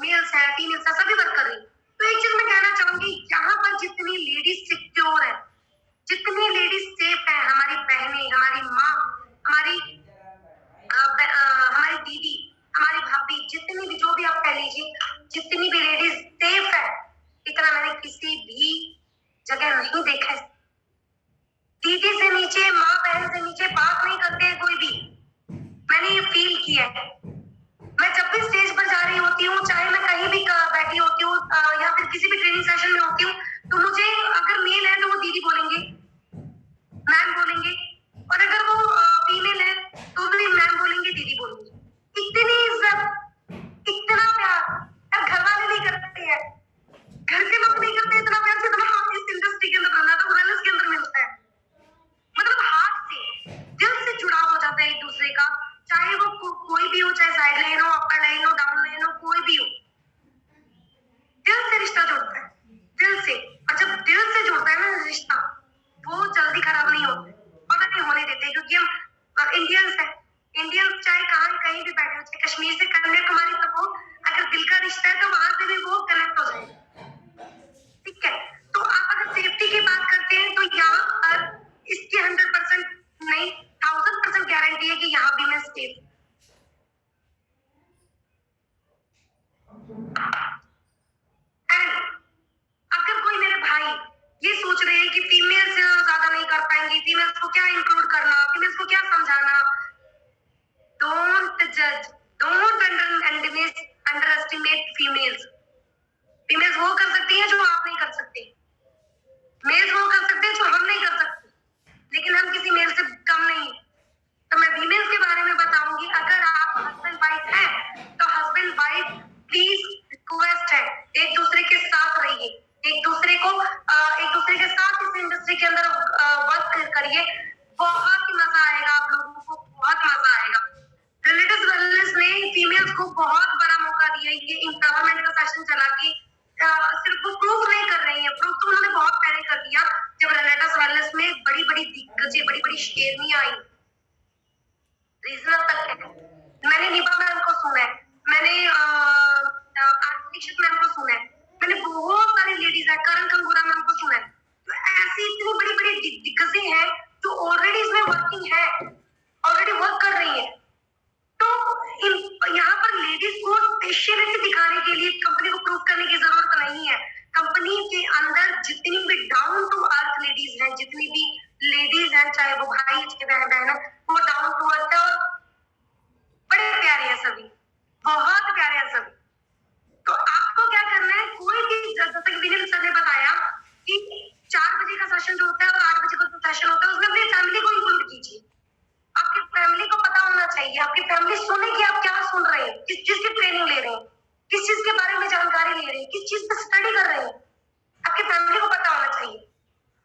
मेल्स है फीमेल्स है सभी वर्क कर रही हैं। तो एक चीज मैं कहना चाहूंगी, यहाँ पर जितनी लेडीज सिक्योर है, जितनी लेडीज सेफ है, हमारी बहनें, हमारी माँ, हमारी हमारी दीदी, हमारी भाभी, जितनी भी जो भी आप कह लीजिए, जितनी भी लेडीज सेफ है, इतना मैंने किसी भी जगह नहीं देखा है। दीदी से नीचे, माँ बहन से नीचे बात नहीं करते हैं कोई भी, मैंने ये फील किया है। मैं जब भी स्टेज पर जा रही होती हूँ, चाहे मैं कहीं भी बैठी होती हूँ या फिर किसी भी ट्रेनिंग सेशन में होती हूँ, तो मुझे अगर मेल है तो वो दीदी बोलेंगे, मैम बोलेंगे, और अगर वो फीमेल है तो भी मैम बोलेंगे, दीदी बोलेंगे। इतनी इज्जत, इतना प्यार यार घर वाले नहीं करते हैं, घर के लोग नहीं करते इतना प्यार जितना इस इंडस्ट्री के अंदर रेनाटास वेलनेस के अंदर मिलता है। मतलब हार्ट से, दिल से जुड़ाव हो जाता है एक दूसरे का, चाहे वो कोई भी हो, चाहे साइड लाइन हो, अपर लाइन हो, डाउन लाइन हो, कोई भी हो, दिल से रिश्ता जुड़ता है, दिल से। और जब दिल से जुड़ता है ना रिश्ता, वो जल्दी खराब नहीं होता और नहीं होने देते, क्योंकि हम इंडियंस हैं। इंडियंस चाहे कहाँ कहीं भी बैठे हो, चाहे कश्मीर से कन्याकुमारी तक हो, अगर दिल का रिश्ता है तो वहां से भी वो कनेक्ट हो जाएगा। ठीक है, तो आप अगर सेफ्टी की बात करते हैं तो यहाँ पर इसकी 100% नहीं 1000% गारंटी है कि यहाँ भी मैं सेफ। एंड अगर कोई मेरे भाई ये सोच रहे हैं कि फीमेल्स ज्यादा नहीं कर पाएंगी, फीमेल्स को क्या इंक्लूड करना, फीमेल्स को क्या समझाना, डोंट जज, don't under estimate females. Females वो कर सकती हैं जो आप नहीं कर सकते, मेल्स वो कर सकते हैं जो हम नहीं कर सकते, लेकिन हम किसी मेल से कम नहीं। तो मैं फीमेल्स के बारे में बताऊंगी, अगर आप हस्बैंड वाइफ हैं तो हस्बैंड वाइफ प्लीज रिक्वेस्ट है, एक दूसरे के साथ रहिए, एक दूसरे के साथ इस इंडस्ट्री के अंदर वर्क करिए, बहुत ही मजा आएगा, आप लोगों को बहुत मजा आएगा। रिलेटिव्स वेलनेस ने फीमेल्स को बहुत बड़ा मौका दिया, ये एम्पावरमेंट का सेशन चला के सिर्फ वो प्रूफ नहीं कर रही है, प्रूफ तो उन्होंने बहुत पहले कर दिया जब रिलेटिव्स वेलनेस में बड़ी बड़ी दिक्कतें, बड़ी बड़ी शेरनियां आई रीजनल तक है। मैंने निभा मैम को सुना है, मैंने आर्टिस्ट मैम को सुना है, मैंने बहुत सारी लेडीज है, करण कंगूरा मैम को सुना है। तो ऐसी इतनी बड़ी बड़ी दिक्कतें हैं जो ऑलरेडी इसमें वर्किंग है, ऑलरेडी वर्क कर रही है। तो यहाँ पर लेडीज को स्पेशलिटी दिखाने के लिए कंपनी को प्रूव करने की जरूरत नहीं है। कंपनी के अंदर जितनी भी डाउन टू अर्थ लेडीज हैं, जितनी भी लेडीज हैं, चाहे वो भाई चाहे बहन है, वो डाउन टू अर्थ है और बड़े प्यारे हैं सभी, बहुत प्यारे हैं सभी। तो आपको क्या करना है, कोई भी जैसे कि विनील सर ने बताया कि 4 बजे का सेशन जो होता है और 8 बजे का जो सेशन होता है उसमें अपनी फैमिली को इंक्लूड कीजिए। आपकी फैमिली को पता होना चाहिए, आपकी फैमिली सुने कि आप क्या सुन रहे हैं, किस चीज की ट्रेनिंग ले रहे हैं, किस चीज के बारे में जानकारी ले रहे हैं, किस चीज पे स्टडी कर रहे हैं, आपकी फैमिली को पता होना चाहिए।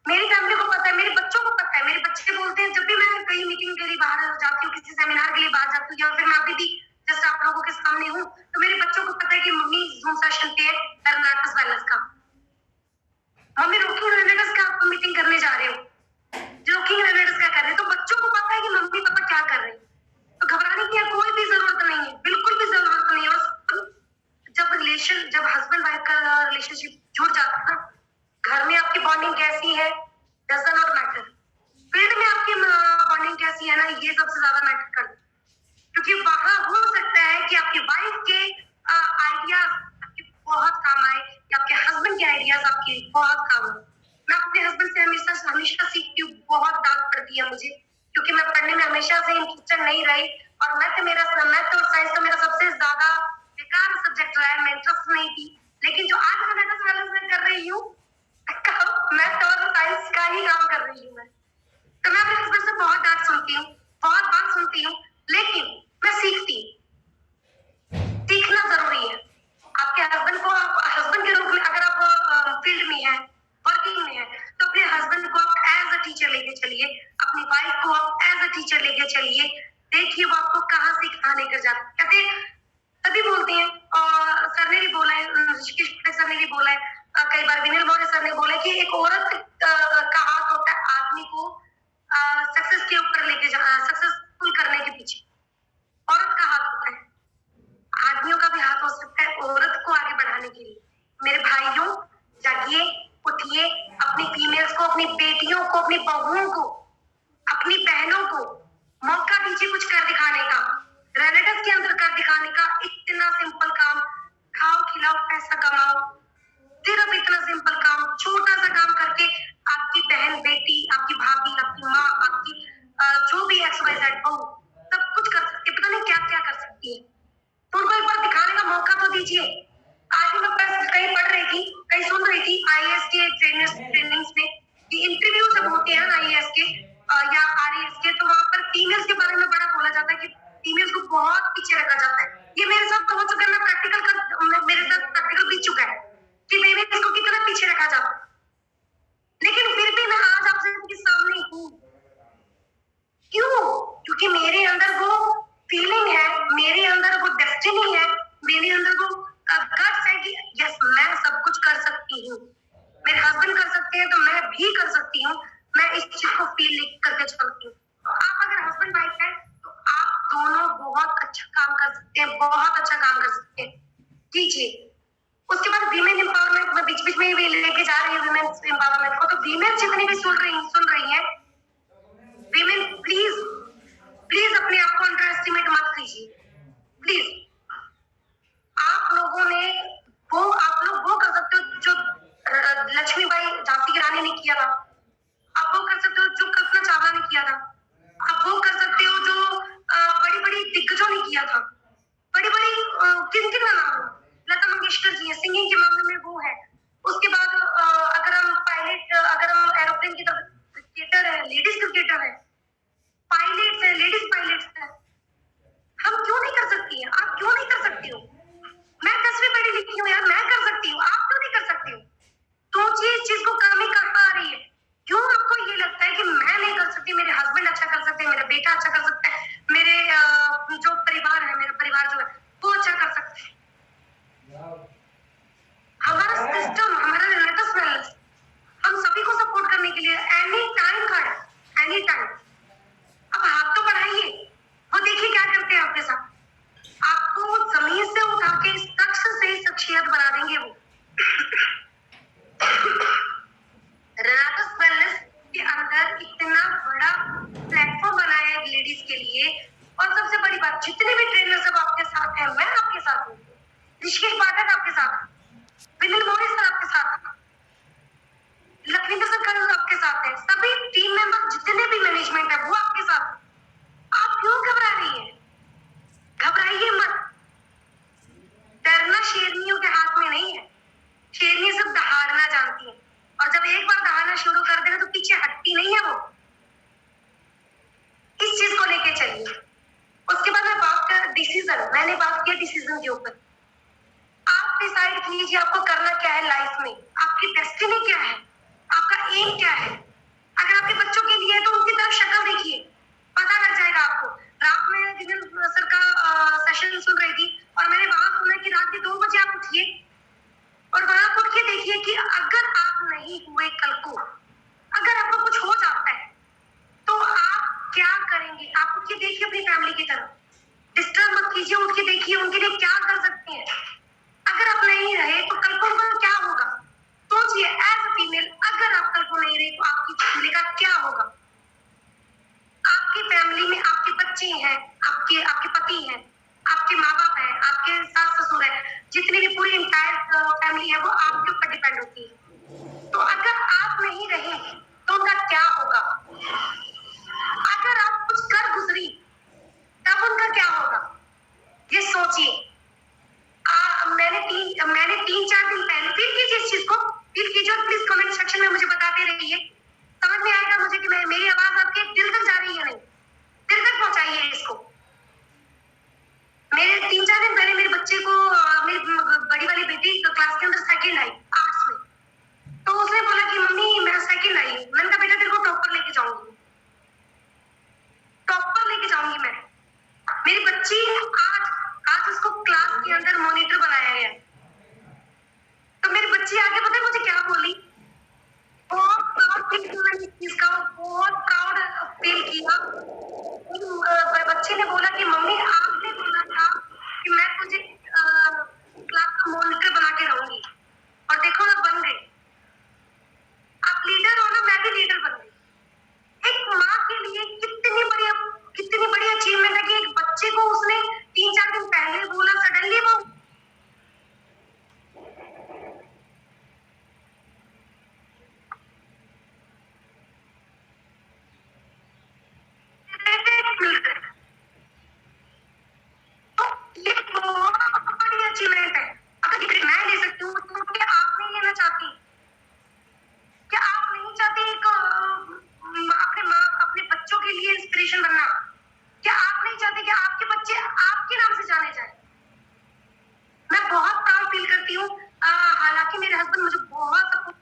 मेरी फैमिली को पता है, मेरे बच्चों को पता है, मेरे बच्चे बोलते हैं जब भी मैं कहीं मीटिंग के लिए बाहर जाती हूँ, किसी सेमिनार के लिए बाहर जाती हूँ, या फिर मैं अभी भी जैसे आप लोगों के सामने हूँ, तो मेरे बच्चों को पता है कि मम्मी जूम सेशन पे है रेनाटास वेलनेस का, मम्मी रोकिंग रेनाटास का आप मीटिंग करने जा रहे हो, जोकिंग रेनाटास का कर रहे हैं। तो बच्चों को पता है कि मम्मी पापा क्या कर रहे हैं, तो घबराने की कोई भी जरूरत नहीं है, बिल्कुल भी जरूरत नहीं है। बस जब हस्बैंड वाइफ का रिलेशनशिप जुड़ जाता है, घर में आपकी बॉन्डिंग कैसी है डज नॉट मैटर, फील्ड में आपकी बॉन्डिंग कैसी है ना, ये सबसे ज्यादा मैटर करता है। क्योंकि वहां हो सकता है कि आपकी वाइफ के आइडियाज आपके बहुत काम आए, या आपके हस्बैंड के आइडियाज आपके बहुत काम आए। मैं अपने हस्बैंड से हमेशा सीखती हूँ, बहुत डांट पड़ती है मुझे, क्योंकि मैं पढ़ने में हमेशा से इंटरेस्टेड नहीं रही, और मैथ और साइंस तो मेरा सबसे ज्यादा बेकार सब्जेक्ट रहा है, मैं इंटरेस्ट नहीं थी। लेकिन जो आज मैं कर रही हूँ मैथ और साइंस का ही काम कर रही हूँ मैं। तो मैं अपने हस्बैंड से बहुत डांट सुनती हूँ, बहुत बात सुनती हूँ, लेकिन मैं सीखती हूँ, सीखना जरूरी है। आपके हस्बैंड को आप हस्बैंड के रूप में, अगर आप फील्ड में है, वर्किंग में है, तो अपने हस्बैंड को आप एज अ टीचर लेके चलिए, अपनी वाइफ को आप एज अ टीचर लेके चलिए, देखिए वो आपको कहाँ से कहाँ लेकर जाते। कहते सभी बोलते हैं, और सर ने भी बोला है, ऋषिकेश सर ने भी बोला है, कई बार विनिल मौर्य सर ने बोला कि एक औरत का हाथ होता है आदमी को सक्सेस के ऊपर लेके सक्सेसफुल करने के पीछे, औरत का हाथ होता है। आदमियों का भी हाथ हो सकता है औरत को आगे बढ़ाने के लिए। मेरे भाइयों, जागिए, उठिए, अपनी फीमेल्स को, अपनी बेटियों को, अपनी बहुओं को, अपनी बहनों को मौका दीजिए कुछ कर दिखाने का, रिलेटिव्स के अंदर कर दिखाने का। इतना सिंपल काम, खाओ खिलाओ पैसा कमाओ, सिर्फ इतना सिंपल काम, छोटा सा काम करके आपकी बहन, बेटी, आपकी भाभी, आपकी माँ, आपकी जो भी XYZ हो, सब कुछ कर सकती है। पता नहीं क्या क्या कर सकती है, तो उनको एक बार दिखाने का मौका तो दीजिए। आज भी मैं कहीं पढ़ रही थी, कहीं सुन रही थी IAS के ट्रेनिंग्स में कि इंटरव्यू जब होते हैं ना IAS के या RAS के, तो वहां पर फीमेल्स के बारे में बड़ा बोला जाता है कि फीमेल्स को बहुत पीछे रखा जाता है। ये मेरे साथ हो चुका है, मेरे साथ प्रैक्टिकल बीत चुका है कि फीमेल्स को कितना पीछे रखा जाता है, लेकिन फिर भी मैं आज आप सबके सामने हूँ। क्यों? क्योंकि मेरे अंदर वो फीलिंग है, मेरे अंदर वो डेस्टिनी है, मेरे अंदर वो गट्स है कि यस मैं सब कुछ कर सकती हूँ। मेरे हस्बैंड कर सकते हैं तो मैं भी कर सकती हूँ। मैं इस चीज को फील करके चलती हूँ। तो आप अगर हस्बैंड वाइफ है तो आप दोनों बहुत अच्छा काम कर सकते हैं, बहुत अच्छा काम कर सकते हैं, कीजिए। उसके बाद वीमेन एम्पावरमेंट, मैं बीच बीच में भी लेके जा रही हूँ वीमेन एम्पावरमेंट को। तो वीमेन जितनी भी सुन रही है, वीमेन प्लीज प्लीज अपने आप को अंडर एस्टिमेट मत कीजिए, प्लीज। आप लोग वो कर सकते हो जो लक्ष्मीबाई झांसी की रानी ने किया था। आप वो कर सकते हो जो कल्पना चावला ने किया था। आप वो कर सकते हो जो बड़ी बड़ी दिग्गजों ने किया था। बड़ी बड़ी किन किन का नाम लो, लता मंगेशकर जी है, सिंगिंग के मामले में वो है। उसके बाद अगर हम एरोप्लेन की तरफ, क्रिकेटर है, लेडीज क्रिकेटर है, पायलट्स है, लेडीज पायलट्स है। हम क्यों नहीं कर सकती हैं? आप क्यों नहीं कर सकती हो? मैं 10वीं पढ़ी लिखी हूँ यार, मैं कर सकती हूँ, आप क्यों नहीं कर सकती हो? सोचिए इस चीज को कमी कहाँ आ रही है? क्यों आपको ये लगता है कि मैं नहीं कर सकती, मेरे हस्बैंड अच्छा कर सकते हैं, मेरा बेटा अच्छा कर सकता है, मेरे जो परिवार है, मेरा परिवार जो है वो अच्छा कर सकते हैं। हमारा सिस्टम, हमारा रिलेटिव्स वेलनेस हम सभी को सपोर्ट करने के लिए एनी टाइम खड़ा है, एनी टाइम। अब हाथ तो बढ़ाइए, वो देखिए क्या करते हैं आपके साथ। आपको जमीन से उठा के शख्स से शख्सियत बना देंगे वो। रिलेटिव्स वेलनेस के अंदर इतना बड़ा प्लेटफॉर्म बनाया है लेडीज के लिए। और सबसे बड़ी बात, जितने भी ट्रेनर सब आपके साथ हैं, मैं आपके साथ हूँ, ऋषिकेश पाठक आपके साथ, विनिल मौर्य सर आपके साथ, लखविंदर सर आपके साथ है, सभी टीम मेंबर जितने भी मैनेजमेंट है वो आपके साथ। आप क्यों घबरा रही है? घबराइए मत। डरना शेरनियों के हाथ में नहीं है, शेरनी सब दहाड़ना जानती है, और जब एक बार दहाड़ना शुरू कर देना तो पीछे हटती नहीं है वो। इस चीज को लेके चलिए। उसके बाद मैं बात कर डिसीजन, मैंने बात किया डिसीजन के ऊपर। आप डिसाइड कीजिए आपको करना क्या है लाइफ में, आपकी डेस्टिनी क्या है, आपका एम क्या है। अगर आपके बच्चों के लिए है तो उनकी तरफ शक्ल देखिए, पता लग जाएगा आपको। रात में विनिल सर का सेशन सुन रही थी और मैंने वहां सुना कि रात के 2 बजे आप उठिए और वहां उठ के देखिए कि अगर आप नहीं हुए कल को, अगर आपको कुछ हो जाता है तो आप क्या करेंगे। आप उठ के देखिए अपनी फैमिली की तरफ, डिस्टर्ब मत कीजिए, उठ के देखिए उनके लिए क्या कर सकते हैं। अगर आप नहीं रहे तो कल को उनका क्या होगा? सोचिए एज अ फीमेल, अगर आप कल को नहीं रहे तो आपकी फैमिली का क्या होगा? आपकी फैमिली में आपके बच्चे हैं, आपके आपके पति हैं, आपके माँ बाप हैं, आपके सास ससुर हैं, जितनी भी पूरी इंटायर फैमिली है वो आपके ऊपर डिपेंड होती है। तो अगर आप नहीं रहे तो उनका क्या होगा? अगर आप कुछ कर गुजरी तब उनका क्या होगा? ये सोचिए। मैंने 3-4 दिन पहले फील कीजिए इस चीज को, फील कीजिए और प्लीज कमेंट सेक्शन में मुझे बताते रहिए। समझ में आएगा मुझे कि मेरी आवाज आपके दिल तक जा रही है नहीं, दिल तक पहुंचाइए इसको। मेरे 3-4 दिन पहले मेरे बच्चे को मेरी बड़ी वाली बेटी क्लास के अंदर सेकंड आई आर्ट्स में, तो उसने बोला कि मम्मी मैं सेकंड आई हूँ। मैंने कहा बेटा तेरे को टॉपर लेके जाऊंगी, टॉपर लेके जाऊंगी मैं। मेरी बच्ची आज उसको क्लास के अंदर मॉनिटर बनाया गया। तो मेरी बच्ची आगे पता है मुझे बच्चे ने बोला कि मम्मी आपने बोला था कि मैं तुझे क्लास का मॉनिटर बना के रहूंगी, और देखो मैं बन गई। आप लीडर हो ना, मैं भी लीडर बन गई। एक माँ के लिए कितनी बड़ी अचीवमेंट है कि एक बच्चे को उसने 3-4 दिन पहले बोला, सडनली वो ये बहुत बड़ी अचीवमेंट है। अगर डिग्री मैं ले सकती हूँ तो क्या आप नहीं लेना चाहती? क्या आप नहीं चाहते एक अपने बच्चों के लिए इंस्पिरेशन बनना? क्या आप नहीं चाहते कि आपके बच्चे आपके नाम से जाने जाए? मैं बहुत प्राउड फील करती हूँ। हालांकि मेरे हस्बैंड मुझे बहुत सपोर्ट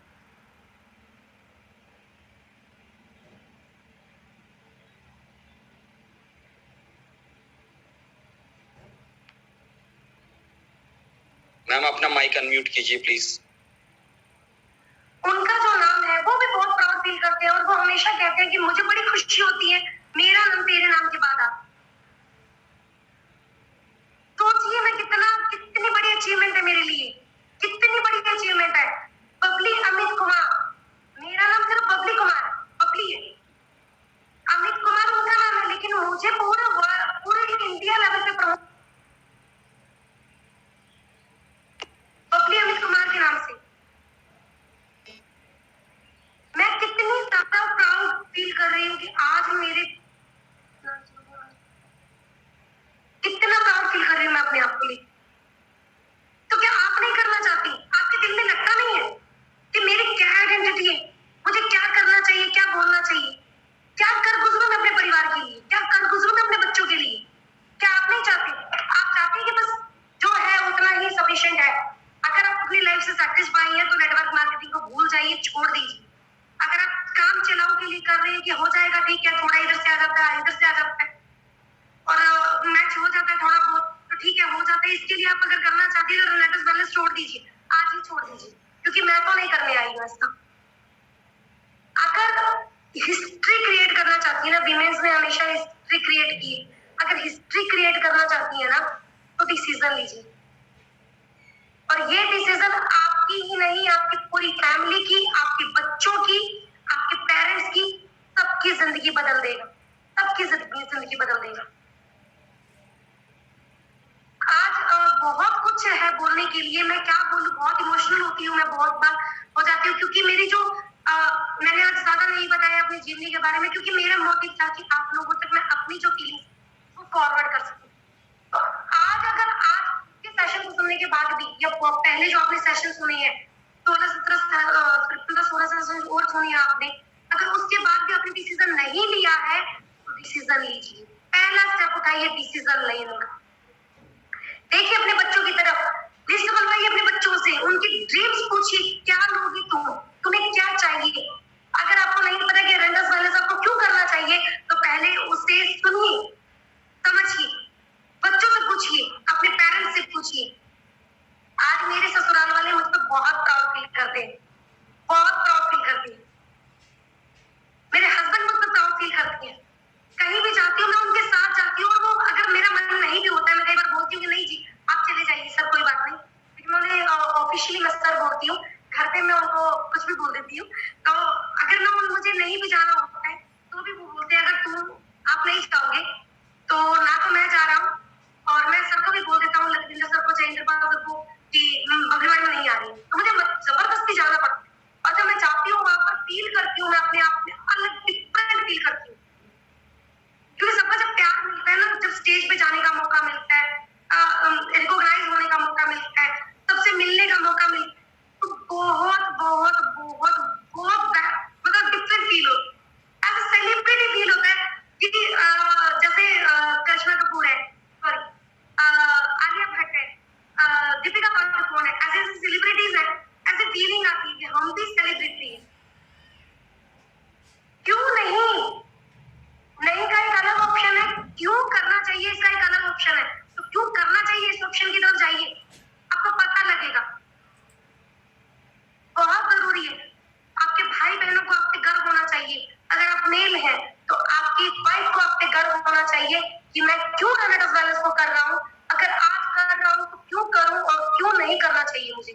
मैम अपना माइक अनम्यूट कीजिए प्लीज। उनका जो नाम है वो भी बहुत प्राउड फील करते हैं, और वो हमेशा कहते हैं कि मुझे बड़ी खुशी होती है मेरा नाम तेरे नाम के बाद आता। सोचिए मैं कितनी बड़ी अचीवमेंट है मेरे लिए, कितनी बड़ी अचीवमेंट है। बबली अमित कुमार, मेरा नाम सिर्फ बबली कुमार है, बबली है। अमित कुमार उनका नाम है, लेकिन मुझे पूरे इंडिया लेवल पे प्रमोट बबली अमित कुमार के नाम से। मैं कितनी ज्यादा प्राउड फील कर रही हूँ कि आज मेरे कितना प्राउड फील कर रही हूँ मैं अपने आप के लिए। तो क्या आप नहीं करना चाहती? आपके दिल में लगता नहीं है कि मेरी क्या आइडेंटिटी है, मुझे क्या करना चाहिए, क्या बोलना चाहिए, क्या कर गुजरूं मैं अपने परिवार के लिए, क्या कर गुजरूं मैं अपने बच्चों के लिए? क्या आप नहीं चाहते? आप चाहते हैं कि बस जो है उतना ही सफिशिएंट है। अगर आप अपनी लाइफ से सेटिस्फाई हैं तो नेटवर्क मार्केटिंग को भूल जाइए, छोड़ दीजिए। अगर आप काम चलाओ के लिए कर रहे हैं कि हो जाएगा ठीक है, थोड़ा इधर से आ जाता है, इधर से आ जाता है, और मैच हो जाता है थोड़ा बहुत, तो ठीक है, हो जाता है। इसके लिए आप अगर करना चाहती है तो लेटेस्ट बैलेंस छोड़ दीजिए, आज ही छोड़ दीजिए, क्योंकि मैं तो नहीं करने आई हूँ ऐसा। अगर हिस्ट्री क्रिएट करना चाहती है ना, विमेंस ने हमेशा हिस्ट्री क्रिएट की, अगर हिस्ट्री क्रिएट करना चाहती है ना तो डिसीजन लीजिए, और ये डिसीजन आपकी ही नहीं, आपकी पूरी फैमिली की, आपके बच्चों की, आपके पेरेंट्स की, सबकी जिंदगी बदल देगा, सबकी जिंदगी बदल देगा। आज बहुत कुछ है बोलने के लिए, मैं क्या बोलूं, बहुत इमोशनल होती हूँ मैं, बहुत बार हो जाती हूँ, क्योंकि मेरी जो मैंने आज ज्यादा नहीं बताया अपनी जीवनी के बारे में, क्योंकि मेरा मोटिव था कि आप लोगों तक मैं अपनी जो फीलिंग्स वो फॉरवर्ड कर सकूं। तो आज के सेशन को सुनने के बाद भी, या पहले जो आपने सेशन सुने हैं 16 सेशन और सुनी है आपने, अगर उसके बाद भी आपने डिसीजन नहीं लिया है तो डिसीजन लीजिए, पहला स्टेप उठाइए डिसीजन लेने का। देखिए अपने बच्चों की तरफ, लिस्ट बनवाइए अपने बच्चों से, उनकी ड्रीम्स पूछिए, क्या लोगी तुम, तुम्हें क्या चाहिए। अगर आपको नहीं पता कि रेंडर्स वायलेंस आपको क्यों करना चाहिए, तो पहले उसे सुनिए, समझिए, बच्चों से पूछिए, अपने पेरेंट्स से पूछिए। आज मेरे ससुराल वाले मुझ पर बहुत प्राउड फील करते हैं, बहुत प्राउड फील करते हैं। मेरे हस्बैंड मुझ पर प्राउड फील करते हैं। कहीं भी जाती हूँ मैं उनके साथ जाती हूँ, और वो अगर मेरा मन नहीं भी होता है, मैं कई बार बोलती हूँ कि नहीं जी आप चले जाइए सर, कोई बात नहीं, लेकिन मैं उन्हें ऑफिशियली मैं सर बोलती हूँ, घर पे मैं उनको कुछ भी बोल देती हूँ। तो आपकी वाइफ को आप पे गर्व होना चाहिए कि मैं क्यों रेनेटस वेलनेस को कर रहा हूँ। अगर आज कर रहा हूँ तो क्यों करूँ और क्यों नहीं करना चाहिए मुझे,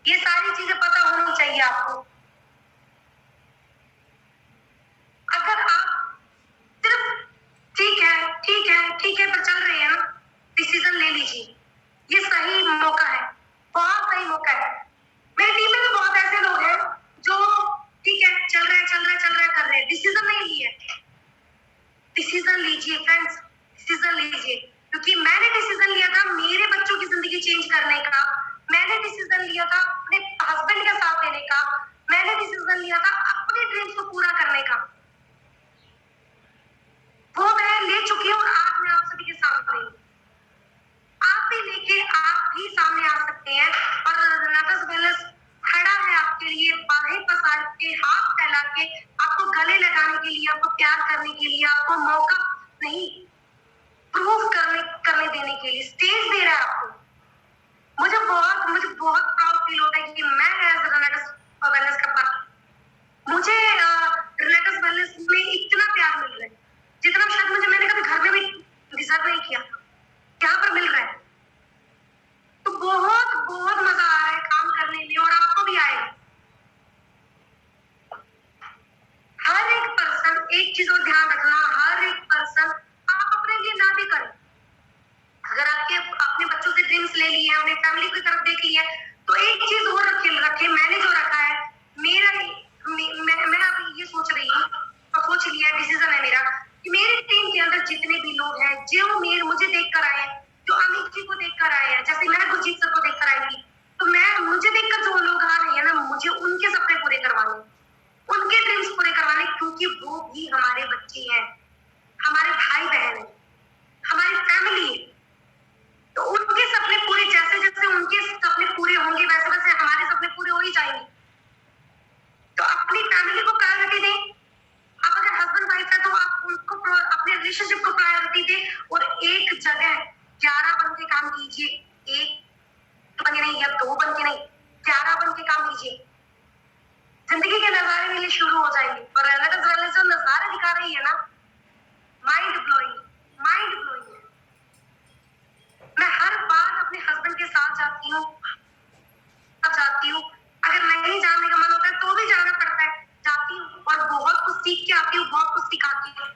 ये सारी चीजें पता होनी चाहिए आपको। अगर आप सिर्फ ठीक है पर चल रहे हैं ना, डिसीजन ले लीजिए, ये सही मौका है, बहुत सही मौका है। मेरी टीम में भी बहुत ऐसे लोग हैं जो ठीक है चल रहे हैं कर रहे हैं, डिसीजन नहीं लिए। डिसीजन लीजिए फ्रेंड्स, डिसीजन लीजिए, क्योंकि मैंने डिसीजन लिया था मेरे बच्चों की जिंदगी चेंज करने का, मैंने डिसीजन लिया था अपने हस्बैंड का साथ देने का, मैंने डिसीजन लिया था अपने ड्रीम्स को पूरा करने का। वो मैं ले चुकी हूँ और आज मैं आप सभी के सामने हूँ। आप भी लेके आप भी सामने आ सकते हैं और रेनेटस वेलनेस खड़ा है आपके लिए, बाहें पसार के, हाथ फैला के, आपको गले लगाने के लिए, आपको प्यार करने के लिए, आपको मौका नहीं प्रूव करने देने के लिए स्टेज दे रहा है आपको। मुझे बहुत प्राउड फील होता है कि मैं एज रेनेटस वेलनेस का पार्ट, मुझे रेनेटस वेलनेस में इतना प्यार मिल रहा है जितना शायद मैंने कभी घर में भी डिजर्व नहीं किया, यहाँ पर मिल रहा है। तो बहुत मजा आ रहा है काम करने में और आपको भी आएगा। हर एक पर्सन, एक चीज और ध्यान रखना, हर एक पर्सन आप अपने लिए ना भी करें। अगर आपने बच्चों से ड्रीम्स ले लिए, अपने फैमिली की तरफ देख लिया, तो एक चीज और रखे मैंने जो रखा है, मैं अभी ये सोच रही हूँ और सोच लिया, डिसीजन है मेरा कि मेरी टीम के अंदर जितने भी लोग हैं जो मुझे देखकर आए हैं, जो अमित जी को देखकर आए हैं, जैसे मैं गुरजीत सर को देखकर आई थी, तो मुझे देखकर जो लोग आ रहे हैं ना, मुझे उनके सपने पूरे करवाने, उनके ड्रीम्स पूरे करवाने, क्योंकि वो भी हमारे बच्चे हैं, हमारे भाई बहन है, हमारी फैमिली है। तो उनके सपने पूरे, जैसे उनके सपने पूरे होंगे वैसे हमारे सपने पूरे हो ही जाएंगे। तो अपनी फैमिली को प्रायोरिटी दें। आप अगर हस्बैंड वाइफ है तो आप उनको अपने रिलेशनशिप को प्रायोरिटी दें और एक जगह 11 बन के काम कीजिए, एक बन के नहीं या 2 बन के नहीं, 11 बन के काम कीजिए। जिंदगी के नजारे मिलने शुरू हो जाएंगे और रेनेटस वेलनेस जो नजारे दिखा रही है ना, माइंड ब्लोइंग है। मैं हर बार अपने हस्बैंड के साथ जाती हूँ, अगर नहीं जाने का मन होता है तो भी जाना पड़ता है, जाती हूँ और बहुत कुछ सीख के आती हूँ, बहुत कुछ सिखाती हूँ।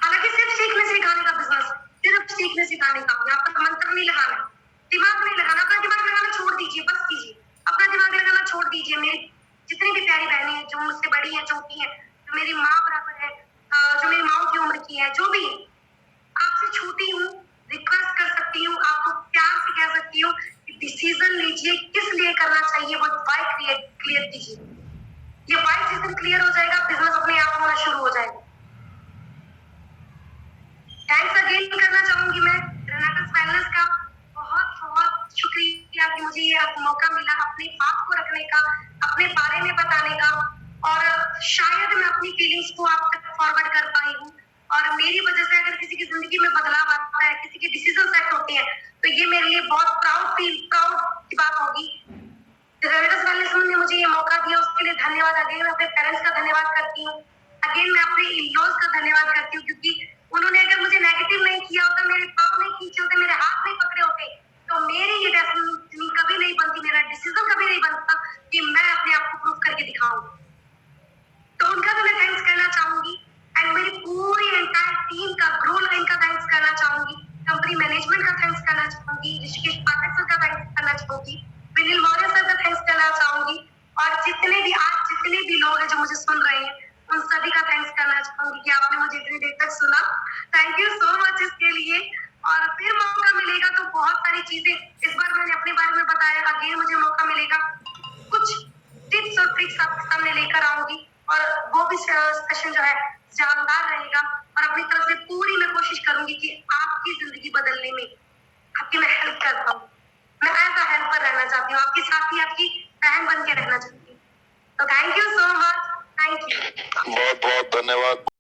हालांकि सिर्फ सीखने सिखाने का बिजनेस, सिर्फ सीखने सिखाने का, यहाँ पर मंत्र नहीं लगाना, दिमाग नहीं लगाना, अपना दिमाग लगाना छोड़ दीजिए, बस कीजिए, अपना दिमाग लगाना छोड़ दीजिए। मेरी जितनी भी प्यारी बहनें हैं जो मुझसे बड़ी हैं, छोटी हैं, जो मेरी माँ बराबर है, जो मेरी माँ की उम्र की है, जो भी है, आपसे छोटी हूँ, रिक्वेस्ट कर सकती हूँ, आपको प्यार से कह सकती हूँ कि डिसीजन लीजिए, किस लिए करना चाहिए वो वाई क्लियर कीजिए। ये वाई जिस दिन क्लियर हो जाएगा, बिजनेस अपने आप होना शुरू हो जाएगा। थैंक्स अगेन करना चाहूंगी मैं रेनेटस वेलनेस का, बहुत शुक्रिया कि मुझे ये मौका मिला अपनी बात को रखने का, अपने बारे में बताने का, और शायद मैं अपनी फीलिंग्स को आप तक फॉरवर्ड कर पाई हूँ। और मेरी वजह से अगर किसी की जिंदगी में बदलाव आता है, किसी के डिसीजन सेट होते हैं, तो ये मेरे लिए बहुत प्राउड की बात होगी। रेनेटस वेलनेस ने मुझे ये मौका दिया, उसके लिए धन्यवाद। अगेन मैं अपने पेरेंट्स का धन्यवाद करती हूँ, अगेन मैं अपने इन-लॉज का धन्यवाद करती हूँ, क्योंकि उन्होंने अगर मुझे नेगेटिव नहीं किया होता, मेरे पाँव नहीं खींचे होते, मेरे हाथ नहीं पकड़े होते, तो मेरी ये डेस्टिनी कभी नहीं बनती, मेरा डिसीजन कभी नहीं बनता कि मैं अपने आप को प्रूव करके दिखाऊं। तो उनका भी मैं थैंक्स करना चाहूंगी एंड मेरी पूरी एंटायर टीम का, ग्रो लाइन का थैंक्स करना चाहूंगी, कंपनी मैनेजमेंट का थैंक्स करना चाहूंगी, ऋषिकेश पाठक सर का थैंक्स करना चाहूंगी, विनील मौर्य सर का थैंक्स करना चाहूंगी, और जितने भी लोग हैं जो मुझे सुन रहे हैं, उन सभी का थैंक्स करना चाहूंगी कि आपने मुझे इतनी देर तक सुना। थैंक यू सो मच इसके लिए। और फिर मौका मिलेगा तो बहुत सारी चीजें, इस बार मैंने अपने बारे में बताया, अगेन मुझे मौका मिलेगा, कुछ टिप्स और ट्रिक्स आपके सामने लेकर आऊंगी, और वो भी सेशन जो है जानदार रहेगा, और अपनी तरफ से पूरी मैं कोशिश करूंगी कि आपकी जिंदगी बदलने में आपकी मैं हेल्प कर पाऊँ। मैं एज अ हेल्पर रहना चाहती हूँ, आपके साथी, आपकी बहन बन के रहना चाहती हूँ। तो thank you so much, thank you. बहुत बहुत धन्यवाद।